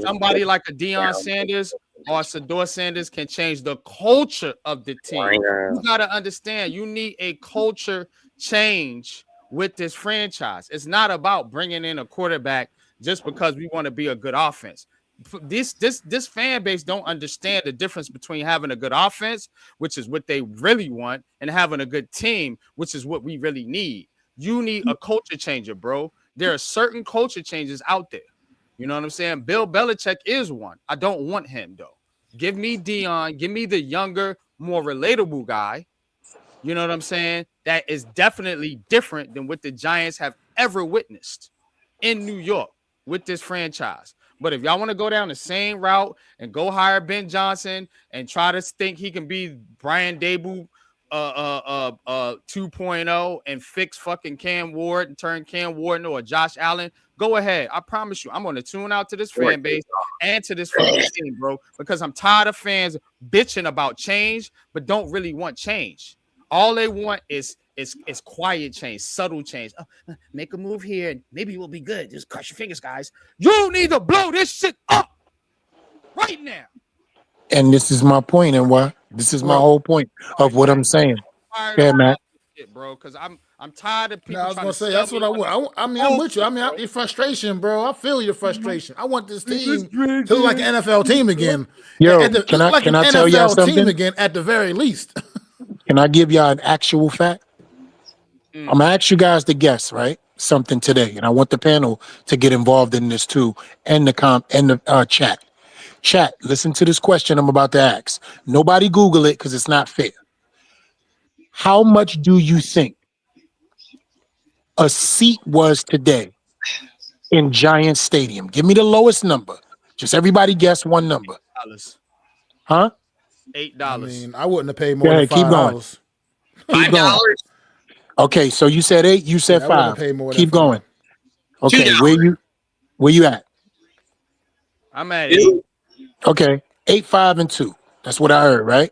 somebody like a Deion Sanders or Sador Sanders can change the culture of the team. You got to understand, you need a culture change with this franchise. It's not about bringing in a quarterback just because we want to be a good offense. This fan base don't understand the difference between having a good offense, which is what they really want, and having a good team, which is what we really need. You need a culture changer, bro. There are certain culture changes out there. You know what I'm saying? Bill Belichick is one. I don't want him, though. Give me Deion. Give me the younger, more relatable guy. You know what I'm saying? That is definitely different than what the Giants have ever witnessed in New York with this franchise. But if y'all want to go down the same route and go hire Ben Johnson and try to think he can be Brian Daboll 2.0 and fix fucking Cam Ward and turn Cam Ward into a Josh Allen, go ahead. I promise you, I'm going to tune out to this fan base and to this fucking team, bro, because I'm tired of fans bitching about change, but don't really want change. All they want is quiet change, subtle change. Make a move here, and maybe we'll be good. Just cross your fingers, guys. You need to blow this shit up right now. And this is my point, and why this is my whole point of what I'm saying. Yeah, Matt. Bro, because I'm tired of people. I was gonna say that's what I want. I'm with you. Your frustration, bro. I feel your frustration. I want this team to look like an NFL team again. Yo, can I tell y'all something? Team again at the very least. Can I give y'all an actual fact? I'm gonna ask you guys to guess, right? Something today, and I want the panel to get involved in this too, and the chat. Chat, listen to this question I'm about to ask. Nobody Google it because it's not fair. How much do you think a seat was today in Giants Stadium? Give me the lowest number. Just everybody guess one number. $8. Huh? $8. I mean, I wouldn't have paid more than $5. Keep going. $5. Okay, so you said 8, you said 5. Keep going. Okay, $2. where you at? I'm at 8. Okay, 8, 5, and 2. That's what I heard, right?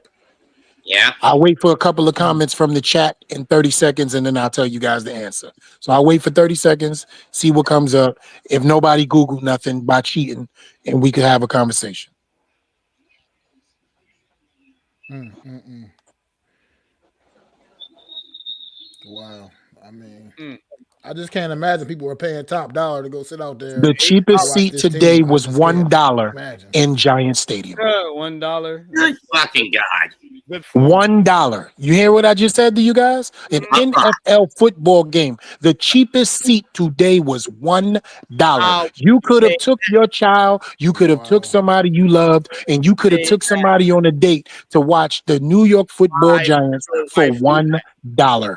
Yeah. I'll wait for a couple of comments from the chat in 30 seconds, and then I'll tell you guys the answer. So I'll wait for 30 seconds, see what comes up. If nobody Googled nothing by cheating, and we could have a conversation. Wow. I mean, I just can't imagine people were paying top dollar to go sit out there. The cheapest seat today was $1 in Giant Stadium. $1. Good fucking God. $1. You hear what I just said to you guys? An NFL football game. The cheapest seat today was $1. You could have took your child, you could have took somebody you loved, and you could have took somebody on a date to watch the New York Football Giants for $1.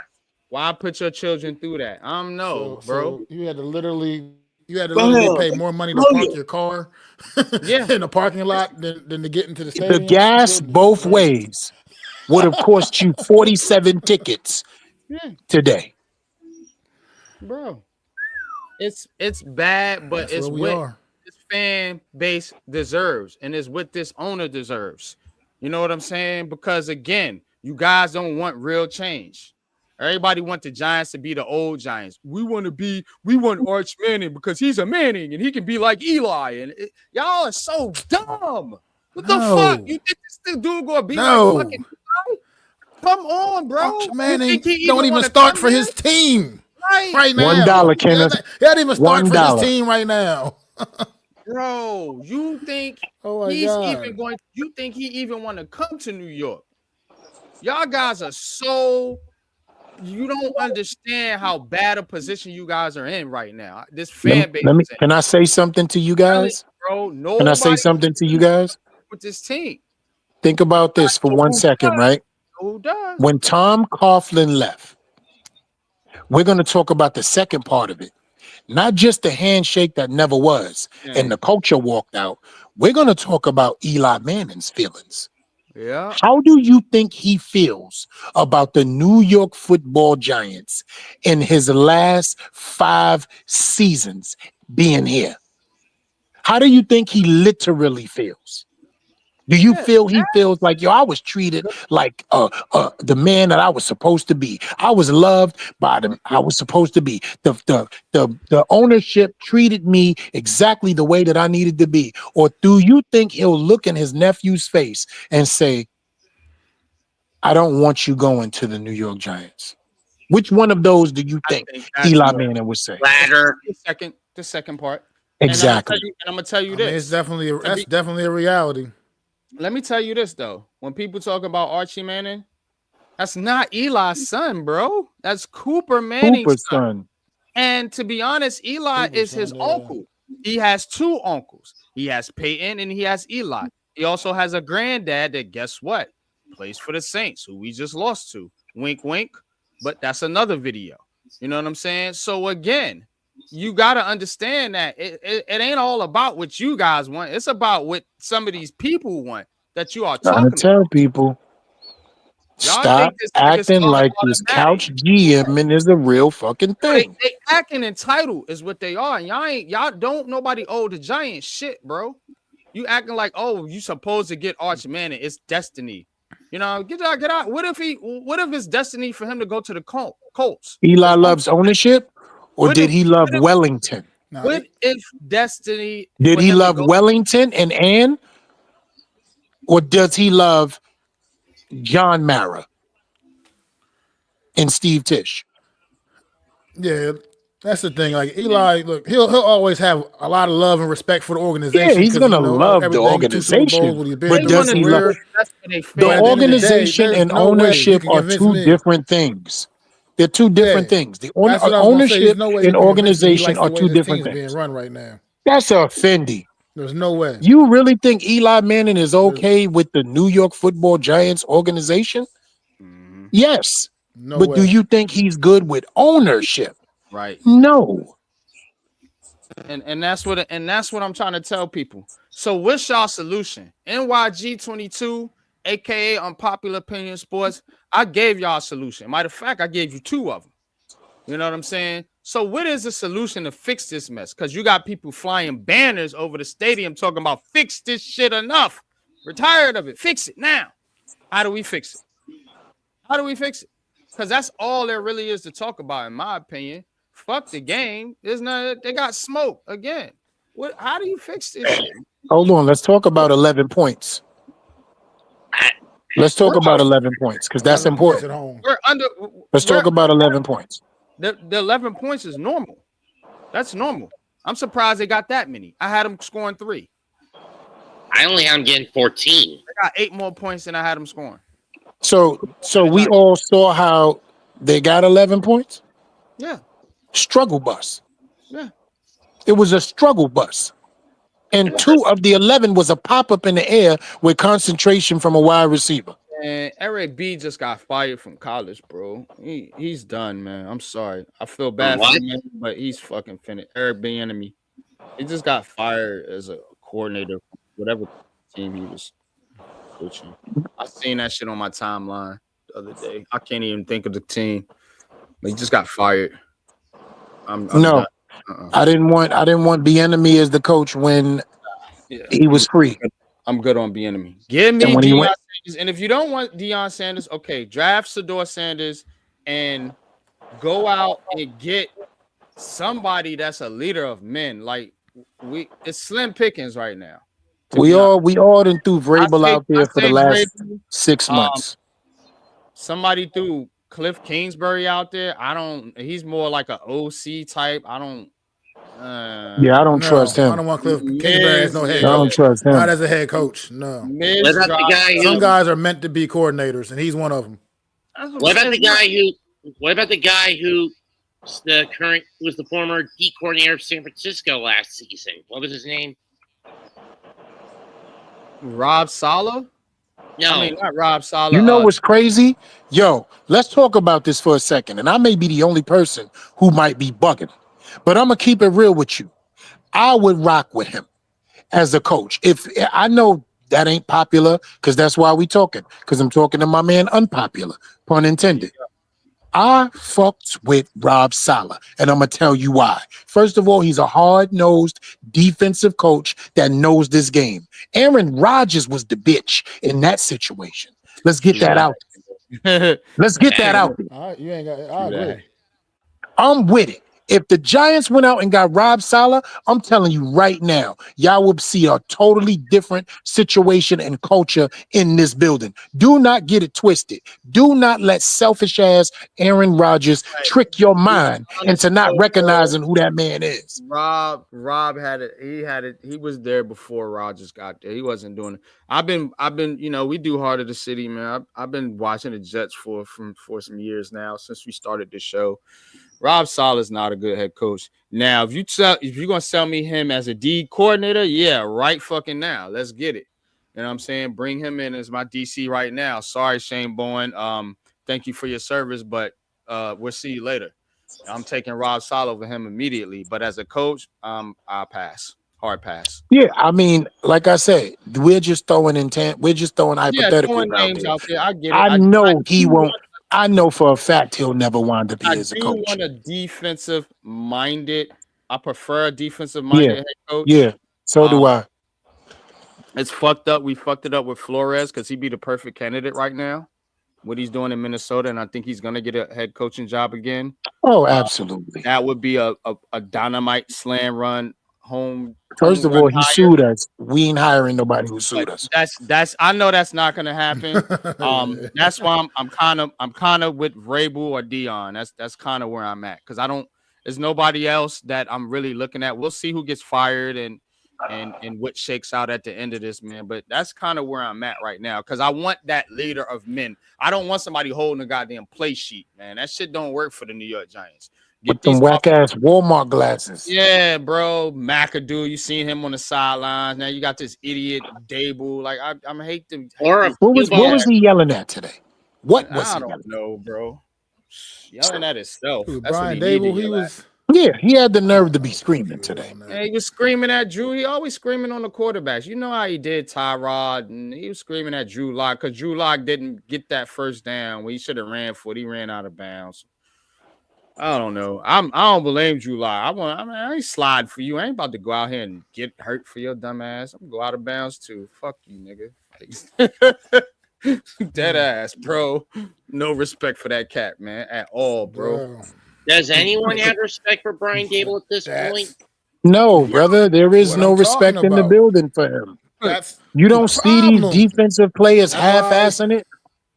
Why put your children through that? I don't know, bro. So you had to literally pay more money to park your car in the parking lot than to get into the stadium. The gas both ways would have cost you 47 tickets today. Bro. It's bad, but it's what this fan base deserves, and it's what this owner deserves. You know what I'm saying? Because again, you guys don't want real change. Everybody want the Giants to be the old Giants. We want Arch Manning because he's a Manning and he can be like Eli. And y'all are so dumb. What the fuck? You think this dude gonna be like fucking Eli? Come on, bro. Arch Manning he don't even start for his team right now. $1, Kenneth. He doesn't even start for his team right now. Bro, you think you think he even want to come to New York? Y'all guys are so, you don't understand how bad a position you guys are in right now. This fan base. Can I say something to you guys? Bro, can I say something to you guys? With this team. Think about this for 1 second, right? Who does? When Tom Coughlin left, we're going to talk about the second part of it. Not just the handshake that never was and the culture walked out. We're going to talk about Eli Manning's feelings. Yeah. How do you think he feels about the New York Football Giants in his last 5 seasons being here? How do you think he literally feels? Do you feel he feels like, yo, I was treated like the man that I was supposed to be? I was loved by them. I was supposed to be. The ownership treated me exactly the way that I needed to be. Or do you think he'll look in his nephew's face and say, I don't want you going to the New York Giants? Which one of those do you think Eli Manning would say? Latter. The second part. Exactly. And I'm gonna tell you this. That's definitely a reality. Let me tell you this though. When people talk about Archie Manning, that's not Eli's son, bro. That's Cooper Manning's son. And to be honest, Eli is his uncle. He has 2 uncles. He has Peyton and he has Eli. He also has a granddad that, guess what, plays for the Saints, who we just lost to. Wink, wink. But that's another video. You know what I'm saying? So again, you got to understand that it ain't all about what you guys want. It's about what some of these people want that you are talking about. Tell people, stop acting like this couch GM is a real fucking thing. They acting entitled is what they are. And y'all don't nobody owe the Giants shit, bro. You acting like, oh, you supposed to get Arch Manning. It's destiny. You know, get out. What if it's destiny for him to go to the Colts? Eli loves ownership. Or did he love Wellington? What if destiny? Did he love Wellington and Ann? Or does he love John Mara and Steve Tisch? Yeah, that's the thing. Like Eli, look, he'll always have a lot of love and respect for the organization. Yeah, he's gonna love the organization. But does he love the organization and ownership are 2 different things. They're 2 different things. The ownership and organization are 2 different things. Being run right now. That's offending. There's no way. You really think Eli Manning is okay with the New York Football Giants organization? Mm-hmm. Yes. No but way. Do you think he's good with ownership? Right. No. And that's what I'm trying to tell people. So what's y'all solution? NYG22, aka Unpopular Opinion Sports. I gave y'all a solution. Matter of fact, I gave you 2 of them. You know what I'm saying? So what is the solution to fix this mess? Because you got people flying banners over the stadium talking about fix this shit enough. We're tired of it. Fix it now. How do we fix it? Because that's all there really is to talk about, in my opinion. Fuck the game. They got smoke again. How do you fix this shit? Hold on. Let's talk about 11 points. Let's talk about 11 points because that's important. Let's talk about 11 points. The 11 points is normal. That's normal. I'm surprised they got that many. I had them scoring 3. I only had them getting 14. I got 8 more points than I had them scoring. So we all saw how they got 11 points? Yeah. Struggle bus. Yeah. It was a struggle bus. And 2 of the 11 was a pop-up in the air with concentration from a wide receiver. And Eric B just got fired from college, bro. He's done, man. I'm sorry. I feel bad for him, but he's fucking finished. Eric B enemy. He just got fired as a coordinator, whatever team he was coaching. I seen that shit on my timeline the other day. I can't even think of the team. But he just got fired. I didn't want Bieniemy as the coach when he was free. I'm good on Bieniemy. Give me Deion And if you don't want Deion Sanders, okay, draft Shedeur Sanders and go out and get somebody that's a leader of men. Like it's slim pickings right now. We all done threw Vrabel out I there for the say last Vrabel, 6 months. somebody threw Cliff Kingsbury out there. He's more like an OC type. I don't trust him. I don't want Cliff Kingsbury as no head I don't coach. trust him. Not as a head coach. No. What about the guy who? Some guys are meant to be coordinators, and he's one of them. What about the guy who? What about the guy who? Was the former D coordinator of San Francisco last season? What was his name? Rob Saleh? No, I mean, not Rob Saleh. You know what's crazy? Yo, let's talk about this for a second. And I may be the only person who might be bugging, but I'm going to keep it real with you. I would rock with him as a coach. If I know that ain't popular, because that's why we talking, because I'm talking to my man unpopular, pun intended. I fucked with Rob Saleh, and I'm going to tell you why. First of all, he's a hard-nosed defensive coach that knows this game. Aaron Rodgers was the bitch in that situation. Let's get that out. Let's get that out. All right, you ain't got. I agree. I'm with it. If the Giants went out and got Rob Saleh, I'm telling you right now, y'all will see a totally different situation and culture in this building. Do not get it twisted. Do not let selfish ass Aaron Rodgers trick your mind into not recognizing who that man is. Rob had it. He was there before Rodgers got there. He wasn't doing it. I've been, we do Heart of the City, man. I've been watching the Jets for some years now, since we started this show. Rob Saleh is not a good head coach. Now, if you're gonna sell me him as a D coordinator, yeah, right fucking now. Let's get it. You know what I'm saying? Bring him in as my DC right now. Sorry, Shane Bowen. Thank you for your service, but we'll see you later. I'm taking Rob Saleh over him immediately. But as a coach, I'll pass. Hard pass. Yeah, I mean, like I said, we're just throwing hypotheticals out there. I get it. I know he won't. I know for a fact he'll never wind up here as a coach. I want a defensive-minded. I prefer a defensive-minded head coach. Yeah, so do I. It's fucked up. We fucked it up with Flores because he'd be the perfect candidate right now. What he's doing in Minnesota, and I think he's gonna get a head coaching job again. Oh, absolutely. That would be a dynamite slam run home. First of all, he sued us. We ain't hiring nobody who sued us. That's I know that's not gonna happen. That's why I'm kind of with Vrabel or Deion. That's kind of where I'm at, because there's nobody else that I'm really looking at. We'll see who gets fired and what shakes out at the end of this, man. But that's kind of where I'm at right now, because I want that leader of men. I don't want somebody holding a goddamn play sheet, man. That shit don't work for the New York Giants. With them whack ass Walmart glasses. Yeah, bro. McAdoo, you seen him on the sidelines. Now you got this idiot Dable. Like I hate them. What was he yelling at today? What was I don't know, bro. Yelling at himself. That's Brian Dable. He was. Yeah, he had the nerve to be screaming today. And he was screaming at Drew. He always screaming on the quarterbacks. You know how he did Tyrod, and he was screaming at Drew Lock because Drew Lock didn't get that first down when he should have ran for it. He ran out of bounds. I don't know. I don't blame Drew Lock. I ain't slide for you. I ain't about to go out here and get hurt for your dumb ass. I'm gonna go out of bounds too. Fuck you, nigga. Dead ass, bro. No respect for that cat, man, at all, bro. Does anyone have respect for Brian Dable at this point? No, brother. There is no respect in the building for him. You don't see these defensive players half-assing it.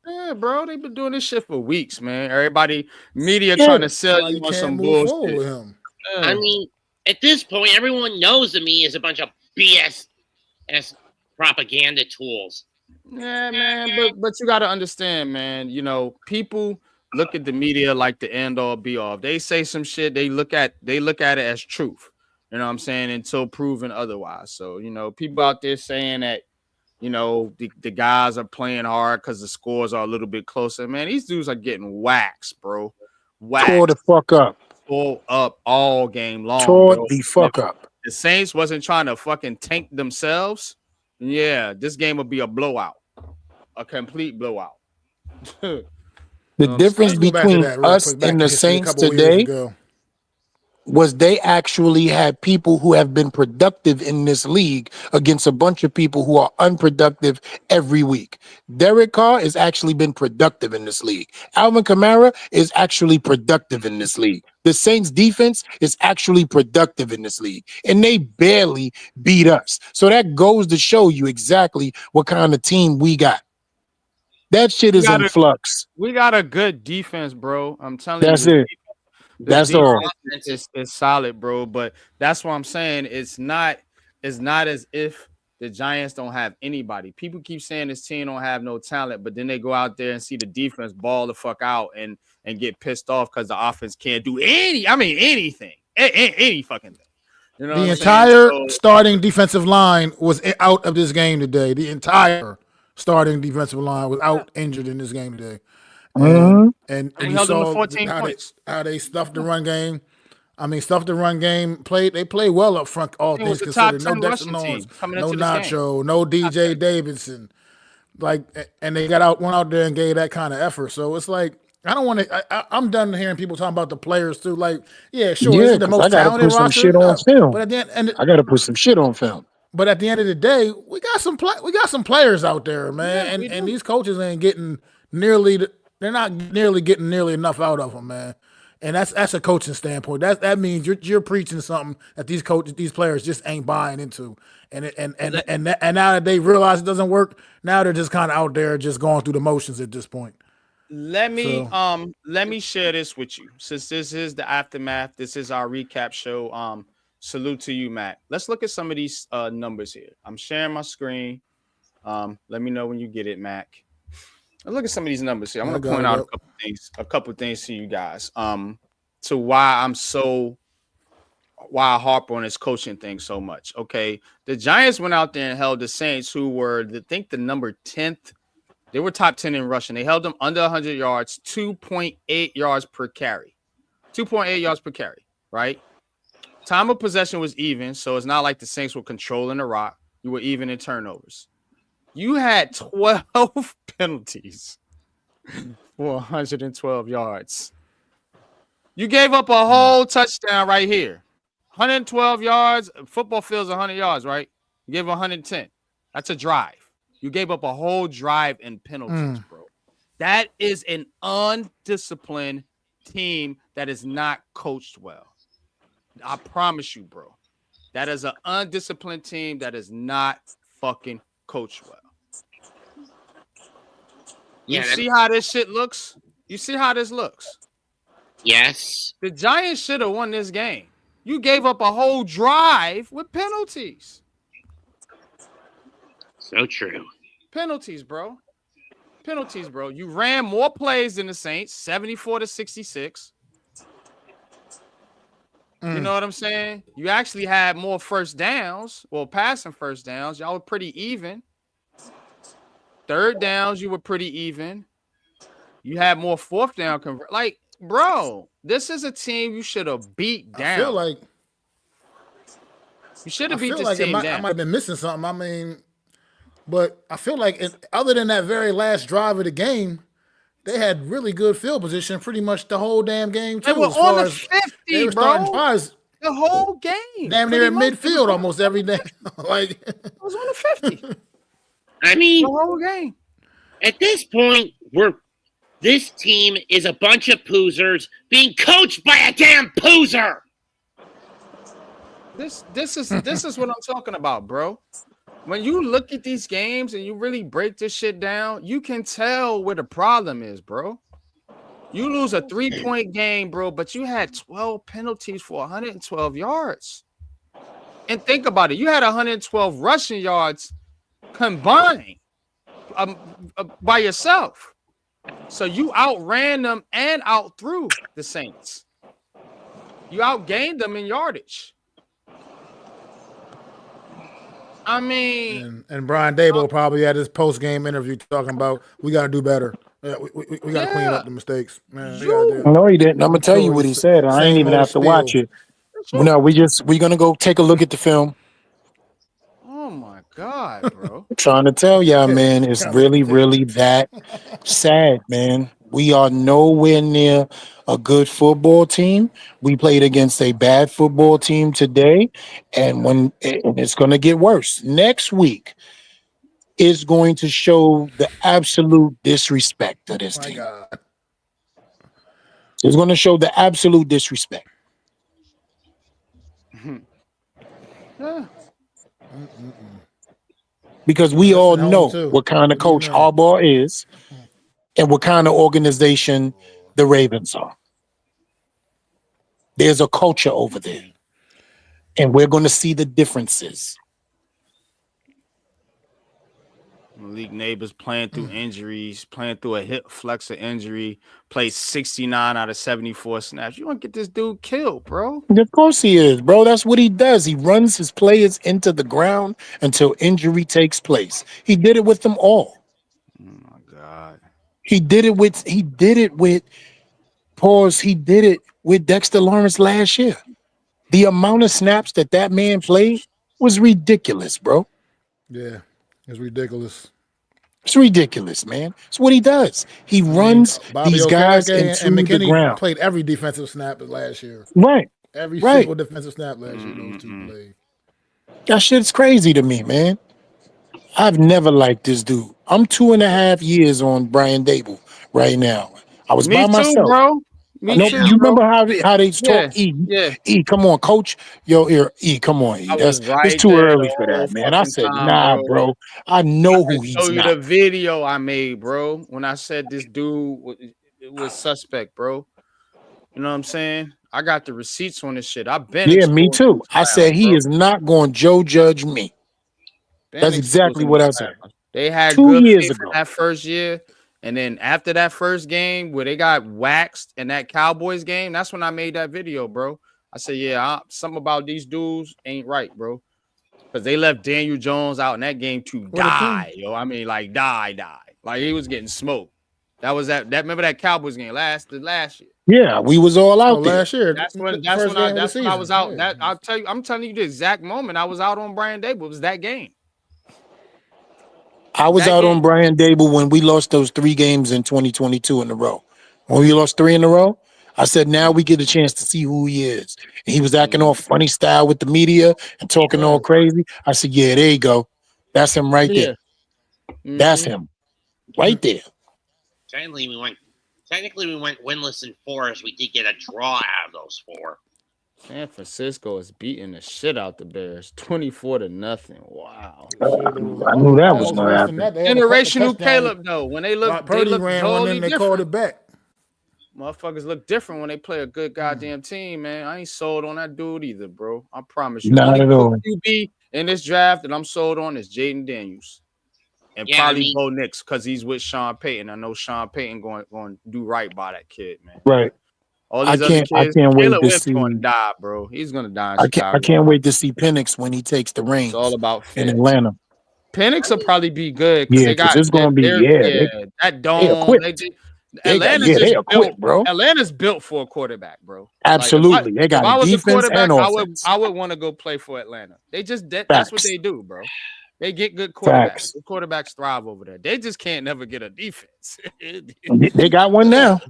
Yeah, bro, they've been doing this shit for weeks, man. Everybody, media trying to sell you on some bullshit. With him. I mean, at this point, everyone knows that me is a bunch of BS propaganda tools. Yeah, man, but you got to understand, man. You know, people look at the media like the end all be all. If they say some shit, they look at it as truth. You know what I'm saying? Until proven otherwise. So, you know, people out there saying that, you know, the guys are playing hard because the scores are a little bit closer. Man, these dudes are getting waxed, bro. Tore the fuck up. Tore up all game long. Tore the fuck up. The Saints wasn't trying to fucking tank themselves. Yeah, this game would be a blowout. A complete blowout. The difference between us and the Saints today. was they actually had people who have been productive in this league against a bunch of people who are unproductive every week. Derek Carr has actually been productive in this league. Alvin Kamara is actually productive in this league. The Saints defense is actually productive in this league, and they barely beat us. So that goes to show you exactly what kind of team we got. That shit is in flux. We got a good defense, bro. I'm telling That's you. it. That's all. It's solid, bro. But that's what I'm saying. It's not as if the Giants don't have anybody. People keep saying this team don't have no talent, but then they go out there and see the defense ball the fuck out and get pissed off because the offense can't do anything. Any fucking thing. You know The entire starting defensive line was out of this game today. The entire starting defensive line was out injured in this game today. And you saw how they stuffed the run game. I mean, stuffed the run game. They played well up front, all things considered. No Dexter Lawrence, no Nacho, no DJ Davidson. And they went out there and gave that kind of effort. So it's like, I don't want to. I'm done hearing people talking about the players too. Like, yeah, sure, this is the most talented roster. Shit on film. But at the end, I got to put some shit on film. But at the end of the day, we got some players out there, man, and these coaches ain't getting they're not nearly getting nearly enough out of them, man. And that's a coaching standpoint. That means you're preaching something that these players just ain't buying into. And now that they realize it doesn't work, now they're just kind of out there just going through the motions at this point. Let me share this with you. Since this is the aftermath, this is our recap show. Salute to you, Matt. Let's look at some of these numbers here. I'm sharing my screen. Let me know when you get it, Mac. Let's look at some of these numbers here. I'm going to point out a couple things to you guys. To why I harp on this coaching thing so much. Okay, the Giants went out there and held the Saints, who were I think the number 10th. They were top 10 in rushing. They held them under 100 yards, 2.8 yards per carry. 2.8 yards per carry, right? Time of possession was even, so it's not like the Saints were controlling the rock. You were even in turnovers. You had 12 penalties for 112 yards. You gave up a whole touchdown right here. 112 yards. Football field's 100 yards, right? You gave 110. That's a drive. You gave up a whole drive in penalties, bro. That is an undisciplined team that is not coached well. I promise you, bro. That is an undisciplined team that is not fucking coached well. You see how this shit looks? You see how this looks? Yes. The Giants should have won this game. You gave up a whole drive with penalties. So true. Penalties, bro. Penalties, bro. You ran more plays than the Saints, 74-66. You know what I'm saying? You actually had more first downs, passing first downs. Y'all were pretty even. Third downs, you were pretty even. You had more fourth down convert. Like, bro, this is a team you should have beat down. I feel like you should have beat this team down. I might have been missing something. I mean, but I feel like other than that very last drive of the game, they had really good field position pretty much the whole damn game too. They were on the 50, bro. The whole game. Damn near at midfield almost every day. Like it was on the 50. I mean, the whole game. At this point, this team is a bunch of poozers being coached by a damn poozer. This is what I'm talking about, bro. When you look at these games and you really break this shit down, you can tell where the problem is, bro. You lose a 3-point game, bro, but you had 12 penalties for 112 yards. And think about it. You had 112 rushing yards combined by yourself. So you outran them and outthrew the Saints. You outgained them in yardage. I mean, and Brian Dable probably had his post-game interview talking about we got to do better. Yeah, we got to clean up the mistakes. Man, no, he didn't. I'm gonna tell you what he said. I ain't even have to watch it. No, we're gonna go take a look at the film. Oh my God, bro! I'm trying to tell y'all, man, it's really, really that sad, man. We are nowhere near a good football team. We played against a bad football team today, and it's going to get worse. Next week is going to show the absolute disrespect of this My team. God. It's going to show the absolute disrespect. Yeah. Because we all Listen, home know too. what kind of What do you coach know? Harbaugh is and what kind of organization the Ravens are. There's a culture over there, and we're going to see the differences. Malik Neighbors playing through injuries, playing through a hip flexor injury, plays 69 out of 74 snaps. You want to get this dude killed, bro. Of course he is, bro. That's what he does. He runs his players into the ground until injury takes place. He did it with them all. Oh my God. He did it with Dexter Lawrence last year. The amount of snaps that man played was ridiculous, bro. Yeah, it's ridiculous. It's ridiculous, man. It's what he does. He I mean, runs Bobby these guys Okereke and into the McKinney ground. played every defensive snap last year. Right, Every right. single defensive snap last year, those two played. That shit's crazy to me, man. I've never liked this dude. I'm 2.5 years on Brian Dable right now. I was Me by too, myself. bro. Me No, too, you bro. remember how they talk? Yeah. Come on, coach. Yo, here, come on, I was it's right too there early the for whole that, man. I fucking said, time, nah, bro. bro. I know I who show he's you not. the video I made, bro, when I said this dude was suspect, bro. You know what I'm saying? I got the receipts on this shit. I've been Yeah, me exposed too. these I said clowns, he bro. is not going to Joe judge me. Been That's exactly exposing what these I said. clowns. They had 2 good years faith in ago. that first year. And then after that first game where they got waxed in that Cowboys game, that's when I made that video, bro. I said, yeah, something about these dudes ain't right, bro. Because they left Daniel Jones out in that game to Well, the thing- die, yo. I mean, like die. Like he was getting smoked. That was that. Remember that Cowboys game last year. Yeah, we was all out there. last year, That's the when first game of the that's when I season. was out. Yeah. That I'm telling you the exact moment I was out on Brian Dable. It was that game. I was That out game. on Brian Dable when we lost those 3 games in 2022 in a row. When we lost 3 in a row, I said, now we get a chance to see who he is. And he was acting all funny style with the media and talking all crazy. I said, yeah, there you go. That's him right there. That's him right there. Technically, we went winless in 4 as we did get a draw out of those 4. San Francisco is beating the shit out the Bears, 24-0. Wow. I knew that was Almost going to worse than happen. that. They had to cut the Generational touchdown. Caleb though. When they look Purdy ran one totally in, they different. called it back. Motherfuckers look different when they play a good goddamn team, man. I ain't sold on that dude either, bro. I promise you. Not Only at good all. QB in this draft that I'm sold on is Jaden Daniels. And Yeah, probably Bo Nix because he's with Sean Payton. I know Sean Payton going to do right by that kid, man. Right. All these I other kids, can't wait Caleb to Williams see. going to die, bro. He's going to die in I Chicago. can't wait to see Penix when he takes the reins It's all about in fit. Atlanta. Penix will probably be good because Yeah, they got it's going to be, that dome. they equipped, bro. Atlanta's built for a quarterback, bro. Absolutely. They If got I a was a defense quarterback, and offense. I would want to go play for Atlanta. They just that's what Facts. they do, bro. They get good quarterbacks. Facts. The quarterbacks thrive over there. They just can't never get a defense. They got one now.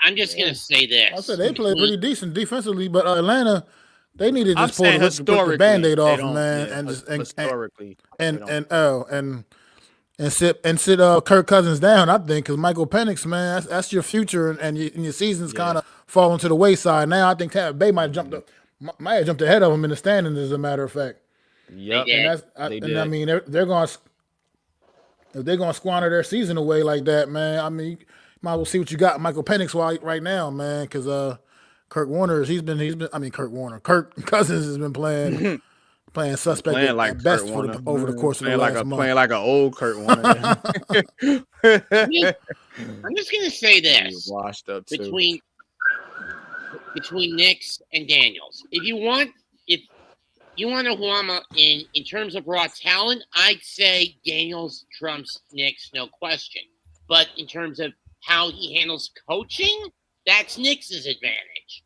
I'm just gonna say this. I said they played pretty decent defensively, but Atlanta, they needed to I'm just pull the historically, Band-Aid they off, don't- man, yeah, and just historically and sit Kirk Cousins down. I think because Michael Penix, man, that's your future, and your season's kind of falling to the wayside now. I think Tampa Bay might have jumped ahead of them in the standings, as a matter of fact. Yep. They And I mean they're going to if they're going to squander their season away like that, man. I mean, you might as well see what you got, Michael Penix, right now, man, because Kirk Cousins has been playing suspect at best over the course of the last month. Playing like an old Kurt Warner. I'm just gonna say this: washed up too. between Knicks and Daniels. If you want to who I'm in terms of raw talent, I'd say Daniels trumps Knicks, no question. But in terms of how he handles coaching, that's Knicks' advantage.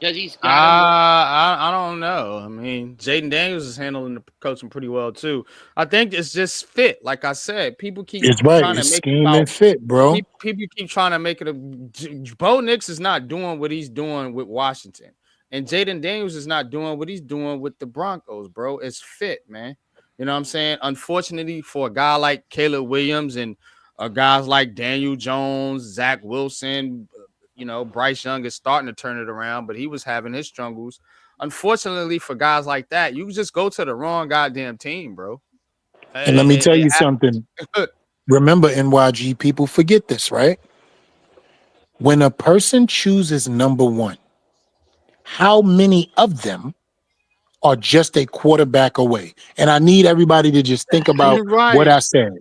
Because he's got I don't know. I mean, Jaden Daniels is handling the coaching pretty well too. I think it's just fit. Like I said, people keep It's right. trying to It's make it scheme about and fit, bro. people keep trying to make it Bo Nix is not doing what he's doing with Washington, and Jaden Daniels is not doing what he's doing with the Broncos, bro. It's fit, man. You know what I'm saying? Unfortunately, for a guy like Caleb Williams and guys like Daniel Jones, Zach Wilson, Bryce Young is starting to turn it around, but he was having his struggles. Unfortunately, for guys like that, you just go to the wrong goddamn team, bro. And let me tell you something. Remember, NYG, people forget this, right? When a person chooses number one, how many of them are just a quarterback away? And I need everybody to just think about what I said.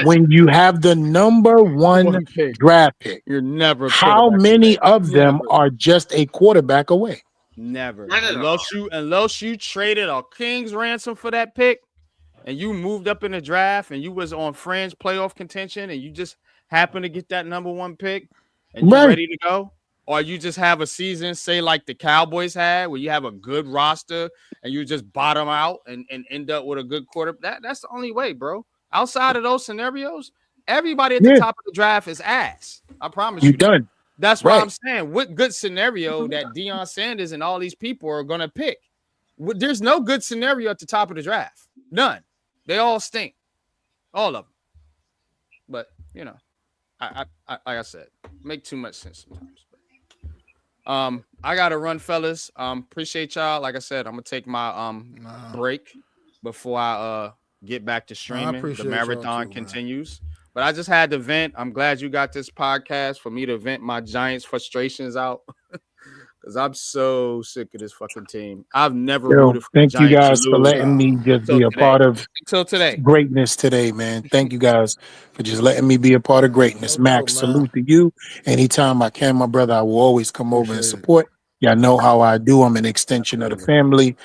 When you have the number one draft pick, you're never. How many of them are just a quarterback away? Never. Unless you traded a king's ransom for that pick, and you moved up in the draft, and you was on fringe playoff contention, and you just happened to get that number one pick, and you're ready to go. Or you just have a season, say like the Cowboys had, where you have a good roster and you just bottom out and end up with a good quarterback. That's the only way, bro. Outside of those scenarios, everybody at the top of the draft is ass. I promise you. Done. That's what I'm saying. What good scenario that Deion Sanders and all these people are going to pick? There's no good scenario at the top of the draft. None. They all stink. All of them. But, like I said, make too much sense sometimes. I gotta run, fellas. Appreciate y'all. Like I said, I'm gonna take my break before I get back to streaming. The marathon continues. But I just had to vent. I'm glad you got this podcast for me to vent my Giants frustrations out. Because I'm so sick of this fucking team. I've never rooted for thank the Giants you guys to for lose. letting me just be a part of today. Greatness today, man. Thank you guys for just letting me be a part of greatness. Max, salute to you. Anytime I can, my brother, I will always come over and support. Y'all know how I do. I'm an extension of the family.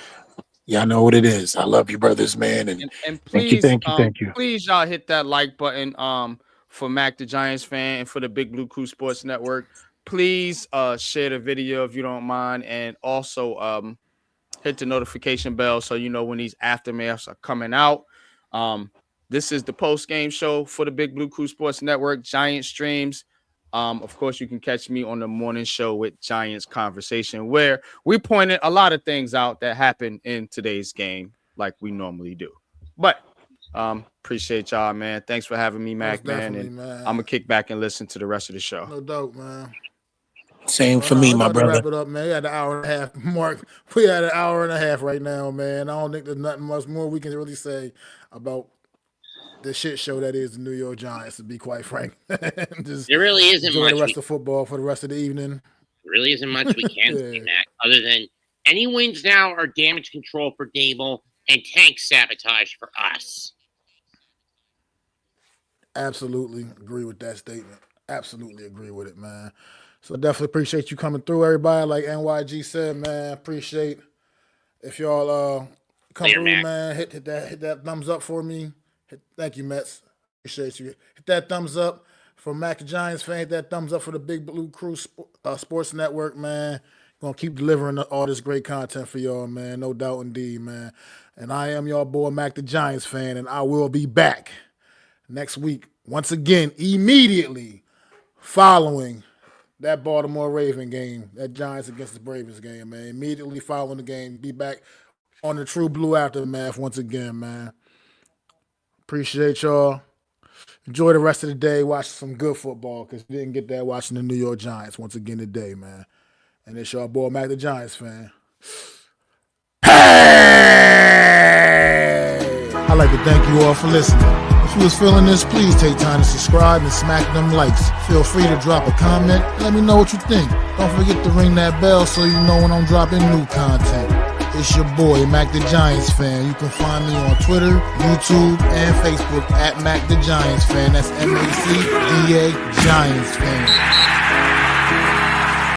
Y'all know what it is. I love you, brothers, man. And please, thank you. Please, y'all hit that like button for Mac the Giants fan and for the Big Blue Crew Sports Network. Please share the video if you don't mind, and also hit the notification bell so you know when these aftermaths are coming out. This is the post-game show for the Big Blue Crew Sports Network, Giant Streams. Of course, you can catch me on the morning show with Giants Conversation, where we pointed a lot of things out that happened in today's game like we normally do. But appreciate y'all, man. Thanks for having me, Mac, man. And I'm going to kick back and listen to the rest of the show. No doubt, man. Same for me, my brother. Wrap it up, man. We had an hour and a half mark. We had an hour and a half right now, man. I don't think there's nothing much more we can really say about the shit show that is the New York Giants, to be quite frank. Just there really isn't much. The rest of football for the rest of the evening. There really isn't much we can say, Mac, other than any wins now are damage control for Dable and tank sabotage for us. Absolutely agree with that statement. Absolutely agree with it, man. So definitely appreciate you coming through, everybody. Like NYG said, man, appreciate if y'all come through, man. Hit that thumbs up for me. Thank you, Mets. Appreciate you. Hit that thumbs up for Mac the Giants fan. Hit that thumbs up for the Big Blue Crew Sports Network, man. Gonna keep delivering all this great content for y'all, man. No doubt indeed, man. And I am y'all boy Mac the Giants fan, and I will be back next week once again, immediately following that Baltimore Raven game, that Giants against the Ravens game, man. Immediately following the game, be back on the True Blue Aftermath once again, man. Appreciate y'all. Enjoy the rest of the day. Watch some good football, because we didn't get that watching the New York Giants once again today, man. And it's y'all boy Mac the Giants fan. Hey! I'd like to thank you all for listening. If you was feeling this, please take time to subscribe and smack them likes. Feel free to drop a comment. Let me know what you think. Don't forget to ring that bell so you know when I'm dropping new content. It's your boy, Mac the Giants fan. You can find me on Twitter, YouTube, and Facebook at Mac the Giants fan. That's MACDA Giants fan.